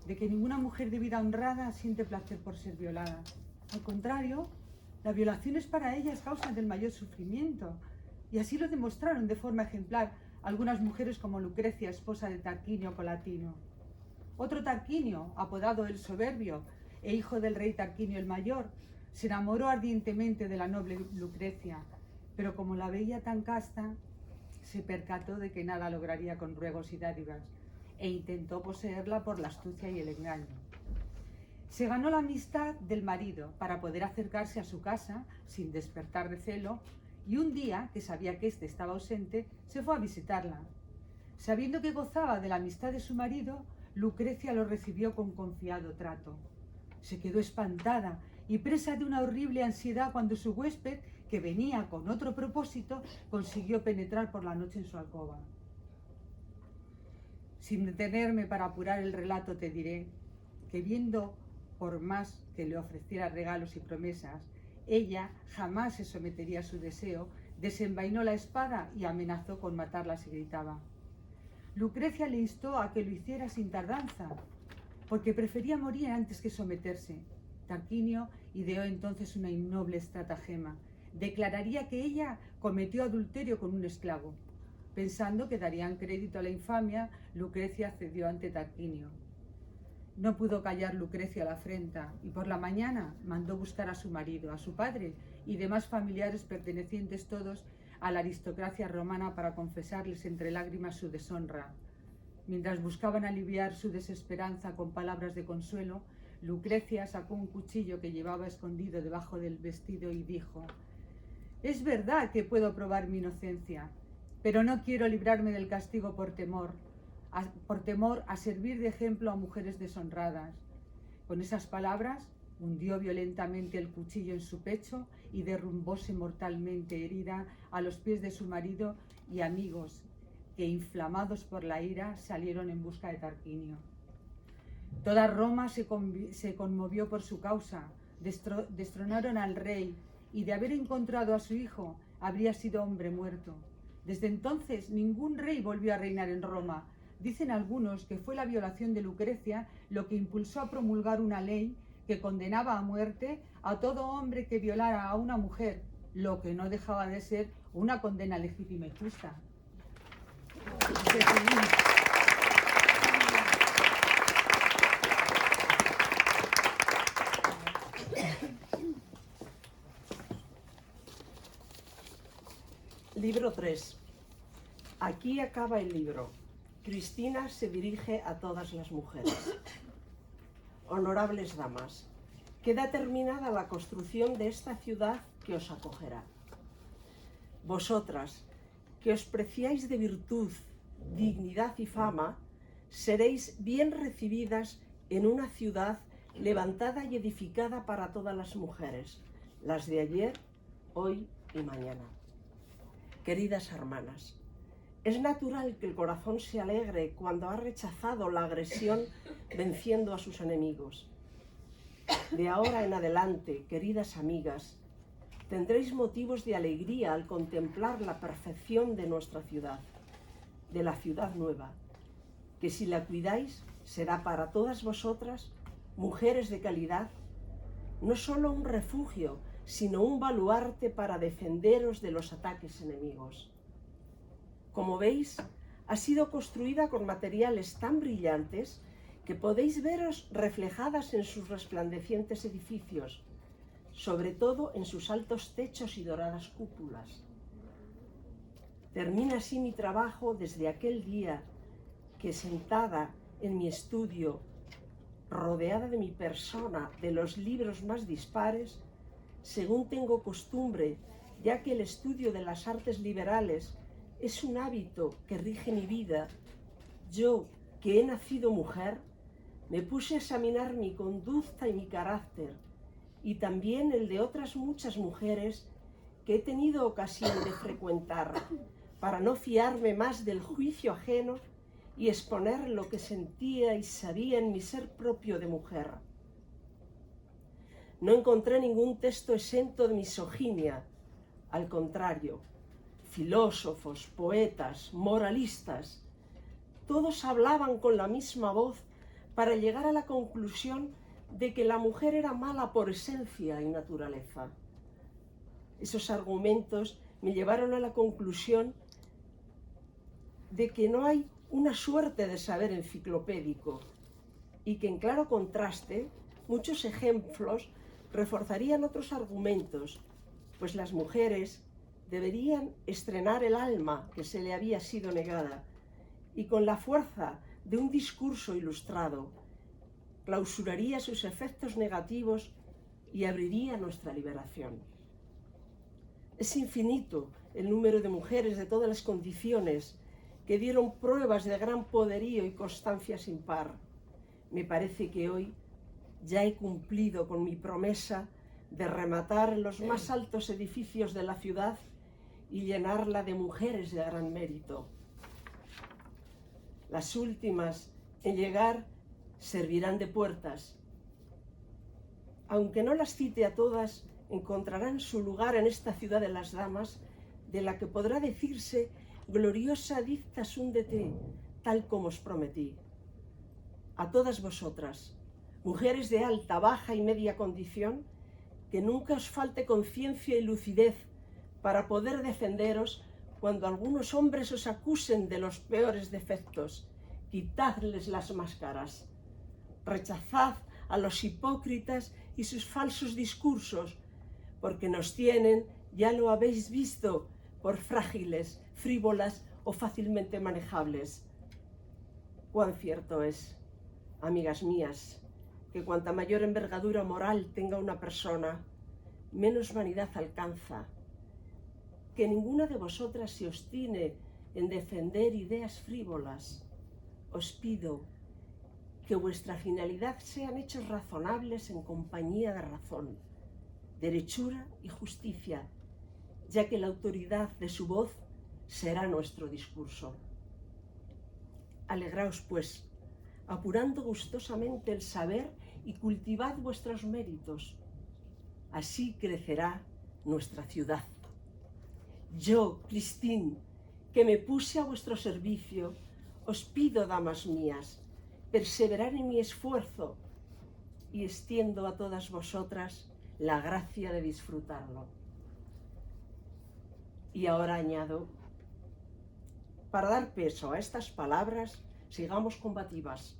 Speaker 11: de que ninguna mujer de vida honrada siente placer por ser violada. Al contrario, la violación es para ellas causa del mayor sufrimiento. Y así lo demostraron de forma ejemplar algunas mujeres como Lucrecia, esposa de Tarquinio Colatino. Otro Tarquinio, apodado el Soberbio e hijo del rey Tarquinio el Mayor, se enamoró ardientemente de la noble Lucrecia, pero como la veía tan casta, se percató de que nada lograría con ruegos y dádivas e intentó poseerla por la astucia y el engaño. Se ganó la amistad del marido para poder acercarse a su casa sin despertar de celo, y un día, que sabía que éste estaba ausente, se fue a visitarla. Sabiendo que gozaba de la amistad de su marido, Lucrecia lo recibió con confiado trato. Se quedó espantada y presa de una horrible ansiedad cuando su huésped, que venía con otro propósito, consiguió penetrar por la noche en su alcoba. Sin detenerme para apurar el relato, te diré que viendo, por más que le ofreciera regalos y promesas, ella jamás se sometería a su deseo, desenvainó la espada y amenazó con matarla si gritaba. Lucrecia le instó a que lo hiciera sin tardanza, porque prefería morir antes que someterse. Tarquinio ideó entonces una innoble estratagema. Declararía que ella cometió adulterio con un esclavo. Pensando que darían crédito a la infamia, Lucrecia cedió ante Tarquinio. No pudo callar Lucrecia la afrenta y por la mañana mandó buscar a su marido, a su padre y demás familiares pertenecientes todos a la aristocracia romana para confesarles entre lágrimas su deshonra. Mientras buscaban aliviar su desesperanza con palabras de consuelo, Lucrecia sacó un cuchillo que llevaba escondido debajo del vestido y dijo: «Es verdad que puedo probar mi inocencia, pero no quiero librarme del castigo por temor a servir de ejemplo a mujeres deshonradas». Con esas palabras hundió violentamente el cuchillo en su pecho y derrumbóse mortalmente herida a los pies de su marido y amigos, que inflamados por la ira salieron en busca de Tarquinio. Toda Roma se conmovió por su causa, destronaron al rey y de haber encontrado a su hijo habría sido hombre muerto. Desde entonces ningún rey volvió a reinar en Roma. Dicen algunos que fue la violación de Lucrecia lo que impulsó a promulgar una ley que condenaba a muerte a todo hombre que violara a una mujer, lo que no dejaba de ser una condena legítima y justa.
Speaker 12: Libro 3. Aquí acaba el libro. Cristina se dirige a todas las mujeres. Honorables damas, queda terminada la construcción de esta ciudad que os acogerá. Vosotras, que os preciáis de virtud, dignidad y fama, seréis bien recibidas en una ciudad levantada y edificada para todas las mujeres, las de ayer, hoy y mañana. Queridas hermanas, es natural que el corazón se alegre cuando ha rechazado la agresión venciendo a sus enemigos. De ahora en adelante, queridas amigas, tendréis motivos de alegría al contemplar la perfección de nuestra ciudad, de la ciudad nueva, que si la cuidáis será para todas vosotras, mujeres de calidad, no solo un refugio, sino un baluarte para defenderos de los ataques enemigos. Como veis, ha sido construida con materiales tan brillantes que podéis veros reflejadas en sus resplandecientes edificios, sobre todo en sus altos techos y doradas cúpulas. Termina así mi trabajo desde aquel día que, sentada en mi estudio, rodeada de mi persona, de los libros más dispares, según tengo costumbre, ya que el estudio de las artes liberales es un hábito que rige mi vida, yo, que he nacido mujer, me puse a examinar mi conducta y mi carácter, y también el de otras muchas mujeres que he tenido ocasión de frecuentar, para no fiarme más del juicio ajeno y exponer lo que sentía y sabía en mi ser propio de mujer. No encontré ningún texto exento de misoginia, al contrario, filósofos, poetas, moralistas, todos hablaban con la misma voz para llegar a la conclusión de que la mujer era mala por esencia y naturaleza. Esos argumentos me llevaron a la conclusión de que no hay una suerte de saber enciclopédico y que, en claro contraste, muchos ejemplos reforzarían otros argumentos, pues las mujeres deberían estrenar el alma que se le había sido negada y con la fuerza de un discurso ilustrado clausuraría sus efectos negativos y abriría nuestra liberación. Es infinito el número de mujeres de todas las condiciones que dieron pruebas de gran poderío y constancia sin par. Me parece que hoy ya he cumplido con mi promesa de rematar los más altos edificios de la ciudad y llenarla de mujeres de gran mérito. Las últimas en llegar servirán de puertas. Aunque no las cite a todas, encontrarán su lugar en esta ciudad de las damas, de la que podrá decirse gloriosa dicta súndete, tal como os prometí. A todas vosotras, mujeres de alta, baja y media condición, que nunca os falte conciencia y lucidez para poder defenderos cuando algunos hombres os acusen de los peores defectos. Quitadles las máscaras. Rechazad a los hipócritas y sus falsos discursos, porque nos tienen, ya lo habéis visto, por frágiles, frívolas o fácilmente manejables. Cuán cierto es, amigas mías, que cuanta mayor envergadura moral tenga una persona, menos vanidad alcanza. Que ninguna de vosotras se obstine en defender ideas frívolas. Os pido que vuestra finalidad sean hechos razonables en compañía de razón, derechura y justicia, ya que la autoridad de su voz será nuestro discurso. Alegraos, pues, apurando gustosamente el saber y cultivad vuestros méritos. Así crecerá nuestra ciudad. Yo, Christine, que me puse a vuestro servicio, os pido, damas mías, perseverar en mi esfuerzo y extiendo a todas vosotras la gracia de disfrutarlo. Y ahora añado, para dar peso a estas palabras, sigamos combativas,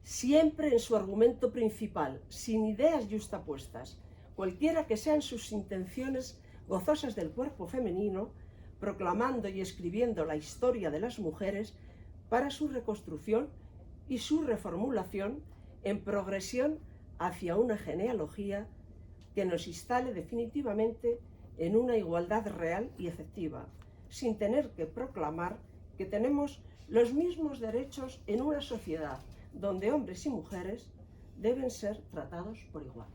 Speaker 12: siempre en su argumento principal, sin ideas yuxtapuestas, cualquiera que sean sus intenciones gozosas del cuerpo femenino, proclamando y escribiendo la historia de las mujeres para su reconstrucción y su reformulación en progresión hacia una genealogía que nos instale definitivamente en una igualdad real y efectiva, sin tener que proclamar que tenemos los mismos derechos en una sociedad donde hombres y mujeres deben ser tratados por igual.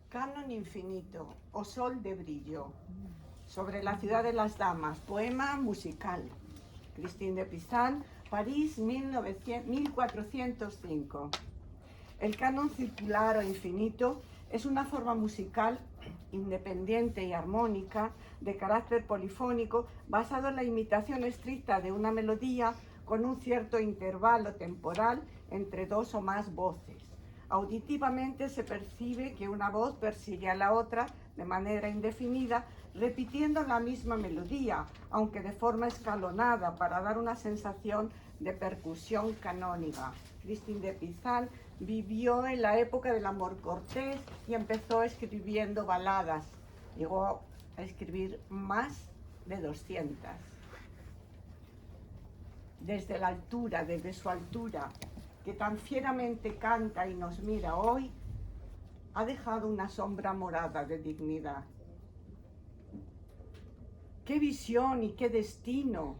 Speaker 10: Canon infinito, o sol de brillo, sobre la ciudad de las damas, poema musical. Christine de Pizan
Speaker 13: París, 1405. El canon circular o infinito es una forma musical independiente y armónica de carácter polifónico basado en la imitación estricta de una melodía con un cierto intervalo temporal entre dos o más voces. Auditivamente se percibe que una voz persigue a la otra de manera indefinida, repitiendo la misma melodía, aunque de forma escalonada, para dar una sensación de percusión canónica. Christine de Pizan vivió en la época del amor cortés y empezó escribiendo baladas. Llegó a escribir más de 200. Desde su altura, que tan fieramente canta y nos mira hoy, ha dejado una sombra morada de dignidad. ¡Qué visión y qué destino!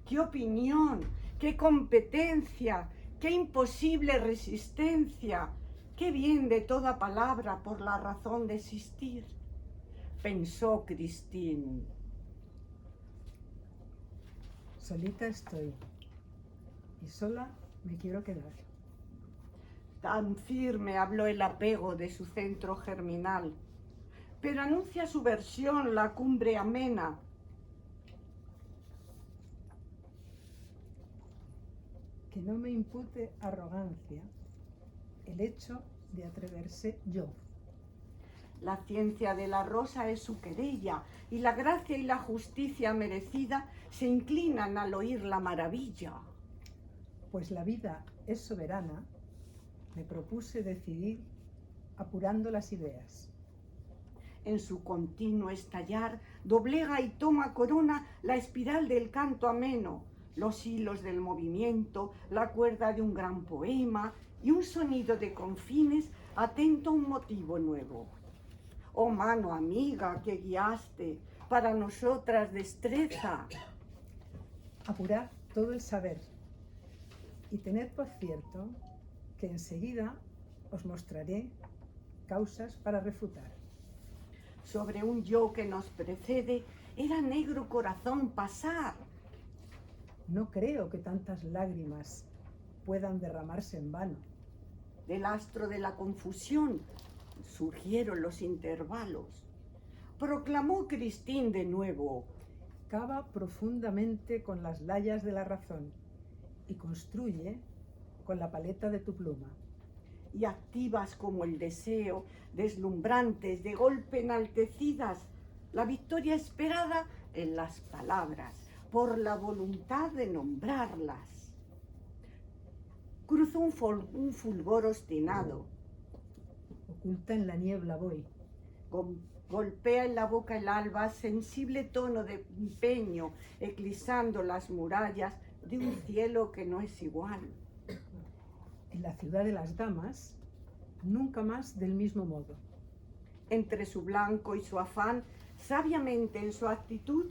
Speaker 13: ¡Qué opinión! ¡Qué competencia! ¡Qué imposible resistencia! ¡Qué bien de toda palabra por la razón de existir! Pensó Christine.
Speaker 2: Solita estoy y sola me quiero quedar.
Speaker 13: Tan firme habló el apego de su centro germinal, pero anuncia su versión la cumbre amena.
Speaker 2: Que no me impute arrogancia el hecho de atreverse yo.
Speaker 13: La ciencia de la rosa es su querella, y la gracia y la justicia merecida se inclinan al oír la maravilla.
Speaker 2: Pues la vida es soberana, me propuse decidir apurando las ideas.
Speaker 13: En su continuo estallar, doblega y toma corona la espiral del canto ameno, los hilos del movimiento, la cuerda de un gran poema y un sonido de confines atento a un motivo nuevo. Oh mano amiga que guiaste, para nosotras destreza.
Speaker 2: Apurar todo el saber y tened por cierto que enseguida os mostraré causas para refutar.
Speaker 13: Sobre un yo que nos precede, era negro corazón pasar.
Speaker 2: No creo que tantas lágrimas puedan derramarse en vano.
Speaker 13: Del astro de la confusión surgieron los intervalos. Proclamó Christine de nuevo.
Speaker 2: Cava profundamente con las layas de la razón y construye con la paleta de tu pluma.
Speaker 13: Y activas como el deseo, deslumbrantes, de golpe enaltecidas, la victoria esperada en las palabras, por la voluntad de nombrarlas. Cruzó un fulgor obstinado.
Speaker 2: Oculta en la niebla voy.
Speaker 13: Golpea en la boca el alba, sensible tono de empeño, eclipsando las murallas de un cielo que no es igual.
Speaker 2: En la ciudad de las damas, nunca más del mismo modo.
Speaker 13: Entre su blanco y su afán, sabiamente en su actitud,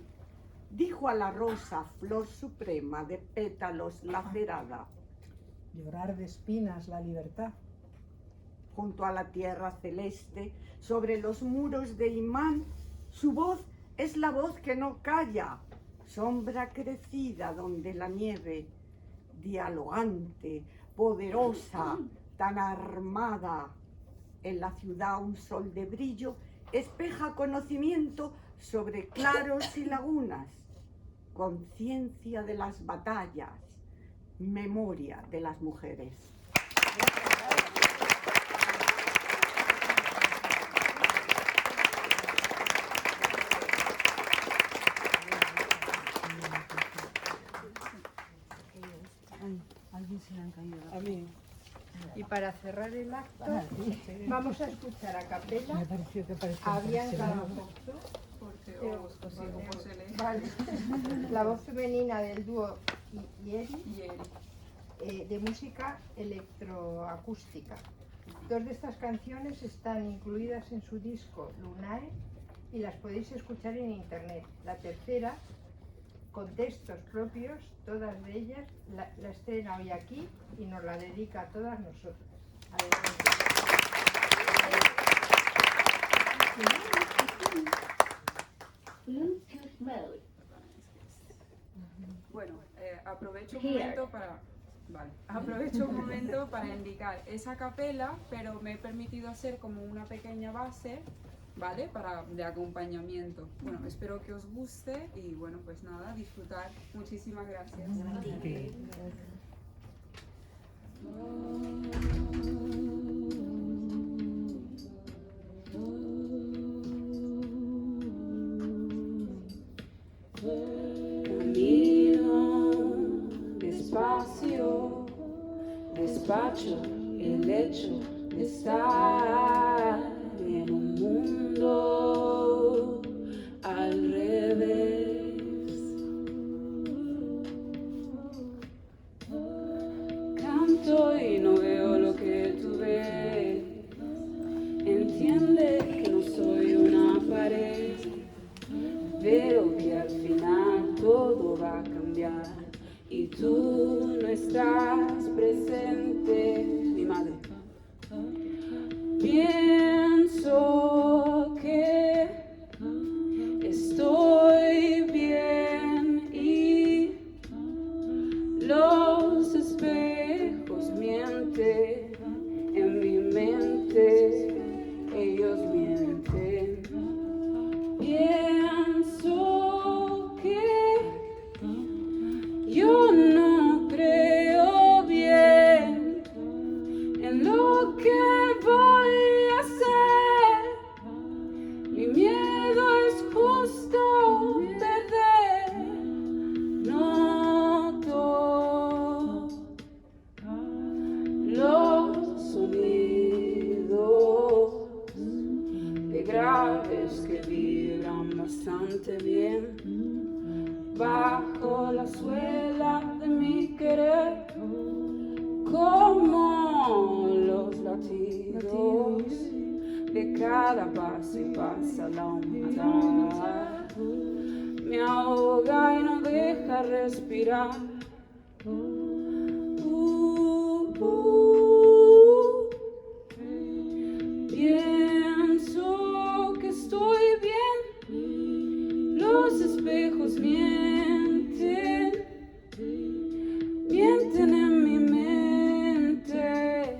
Speaker 13: dijo a la rosa, flor suprema de pétalos lacerada.
Speaker 2: Llorar de espinas la libertad.
Speaker 13: Junto a la tierra celeste, sobre los muros de imán, su voz es la voz que no calla, sombra crecida donde la nieve, dialogante, poderosa, tan armada. En la ciudad un sol de brillo espeja conocimiento sobre claros y lagunas, conciencia de las batallas, memoria de las mujeres.
Speaker 11: Alguien se le han caído.
Speaker 2: A mí. Y para cerrar el acto, vamos a escuchar a capela
Speaker 11: Me pareció que parecía
Speaker 2: a Bianca Lafoxo, vale, la voz femenina del dúo Ieri, de música electroacústica. Dos de estas canciones están incluidas en su disco Lunae y las podéis escuchar en internet. La tercera, con textos propios, todas de ellas, la estrena hoy aquí y nos la dedica a todas nosotras. Adelante.
Speaker 14: Bluetooth mode.
Speaker 15: Bueno,
Speaker 14: aprovecho un momento para indicar esa capela, pero me he permitido hacer como una pequeña base, ¿vale? De acompañamiento. Bueno, espero que os guste y bueno, pues nada, disfrutar. Muchísimas gracias.
Speaker 15: Despacio, despacho el hecho de estar en un mundo al revés. Canto y no veo lo que tú ves. Entiende que no soy una pared. Veo que al final todo va a cambiar. Y tú no estás presente, mi madre. Pienso que estoy bien y los espejos mienten en mi mente, ellos mienten. Pienso que yo no creo bien en lo que voy a hacer. Mi miedo es justo perder. Noto los sonidos de graves que vibran bastante bien bajo la suela de mi querer, como los latidos de cada paso y pasa la humedad. Me ahoga y no deja respirar. Pienso que estoy bien. Los espejos mienten, mienten en mi mente,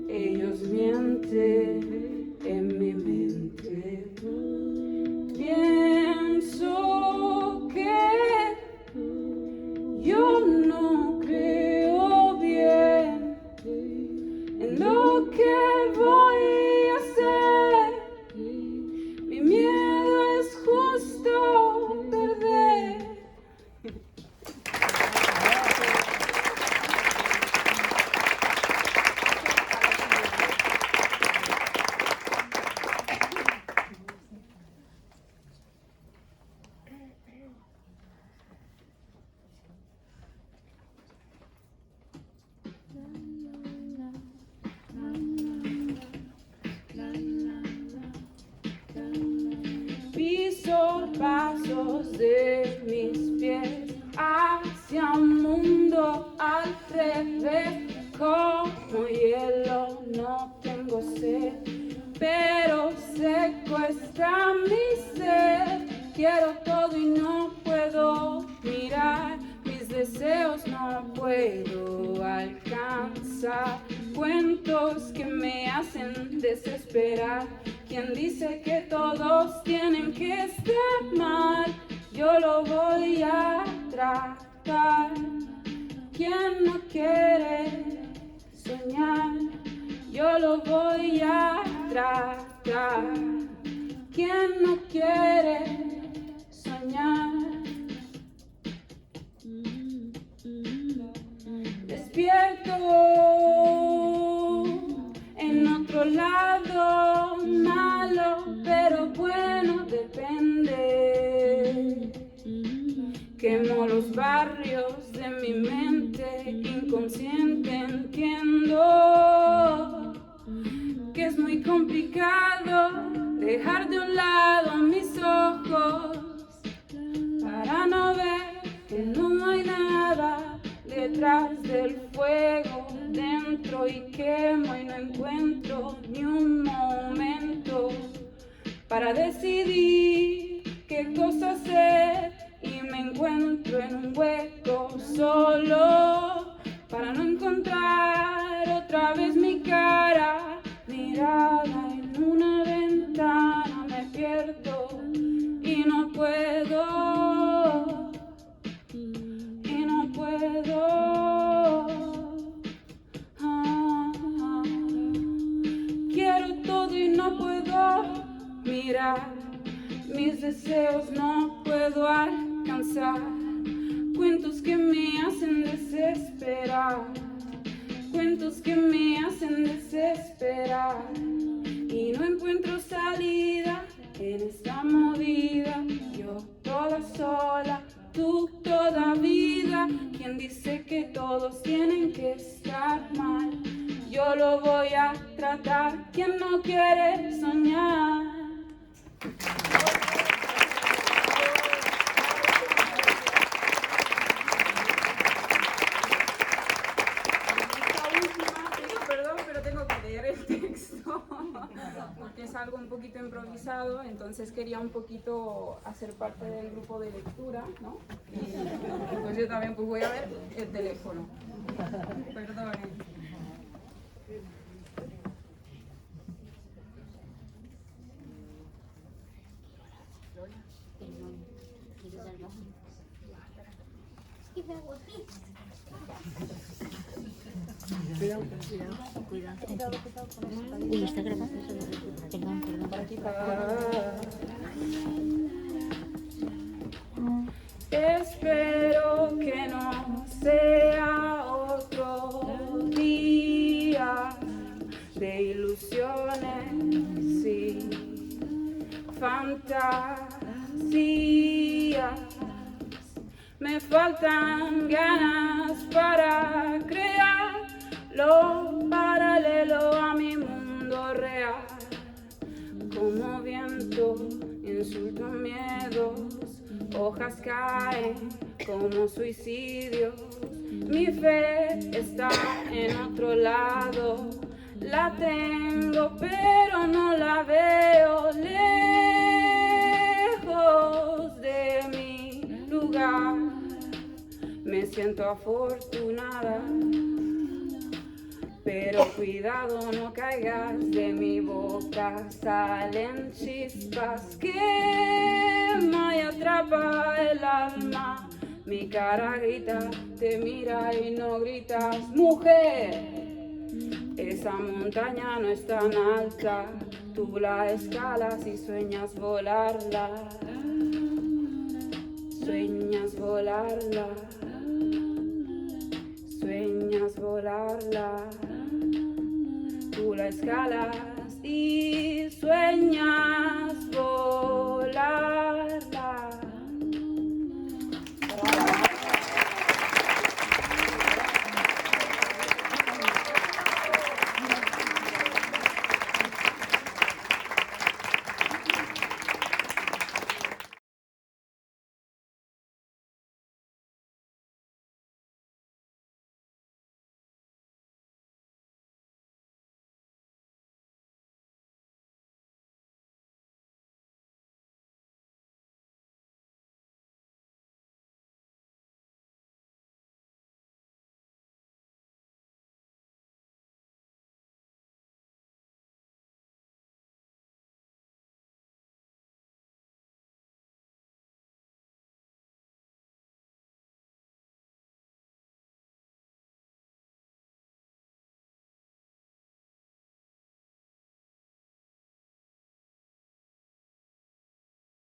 Speaker 15: ellos mienten en mi mente. Pienso que yo no creo bien en lo que voy a hacer. Mi miedo es justo perder. Piso pasos de mis pies hacia un mundo al revés. Como hielo no tengo sed, pero seco está mi ser. Quiero todo y no puedo mirar, mis deseos no puedo alcanzar. Cuentos que me hacen desesperar. Quien dice que todos tienen que estar mal, yo lo voy a tratar. Quien no quiere soñar, yo lo voy a tratar. Quien no quiere soñar, despierto en otro lado, malo pero bueno, depende. Quemo los barrios de mi mente inconsciente, entiendo que es muy complicado dejar de un lado mis ojos para no ver que no hay nada detrás del fuego, dentro y quemo y no encuentro ni un momento para decidir qué cosa hacer y me encuentro en un hueco solo para no encontrar otra vez mi cara mirada en una ventana. Me pierdo y no puedo, y no puedo. Quiero todo y no puedo mirar, mis deseos no puedo alcanzar. Cuentos que me hacen desesperar, cuentos que me hacen desesperar. Y no encuentro salida en esta movida. Yo toda sola, tú toda vida. Quien dice que todos tienen que estar mal, yo lo voy a tratar. Quien no quiere soñar.
Speaker 14: Perdón, pero tengo que leer el texto porque es algo un poquito improvisado, entonces quería un poquito hacer parte del grupo de lectura, ¿no? Y pues yo también pues voy a ver el teléfono. Perdonen.
Speaker 9: Cuidado con eso. Uy, está grabando eso. Perdón.
Speaker 15: Espero que no sea otro día de ilusiones y fantasías. Me faltan ganas para crear lo paralelo a mi mundo real. Como viento insulto miedos, hojas caen como suicidios. Mi fe está en otro lado, la tengo pero no la veo. Lejos de mi lugar, me siento afortunada. Pero cuidado, no caigas, de mi boca salen chispas, quema y atrapa el alma. Mi cara grita, te mira y no gritas. Mujer, esa montaña no es tan alta, tú la escalas y sueñas volarla. Sueñas volarla. Sueñas volarla, tú la escalas y sueñas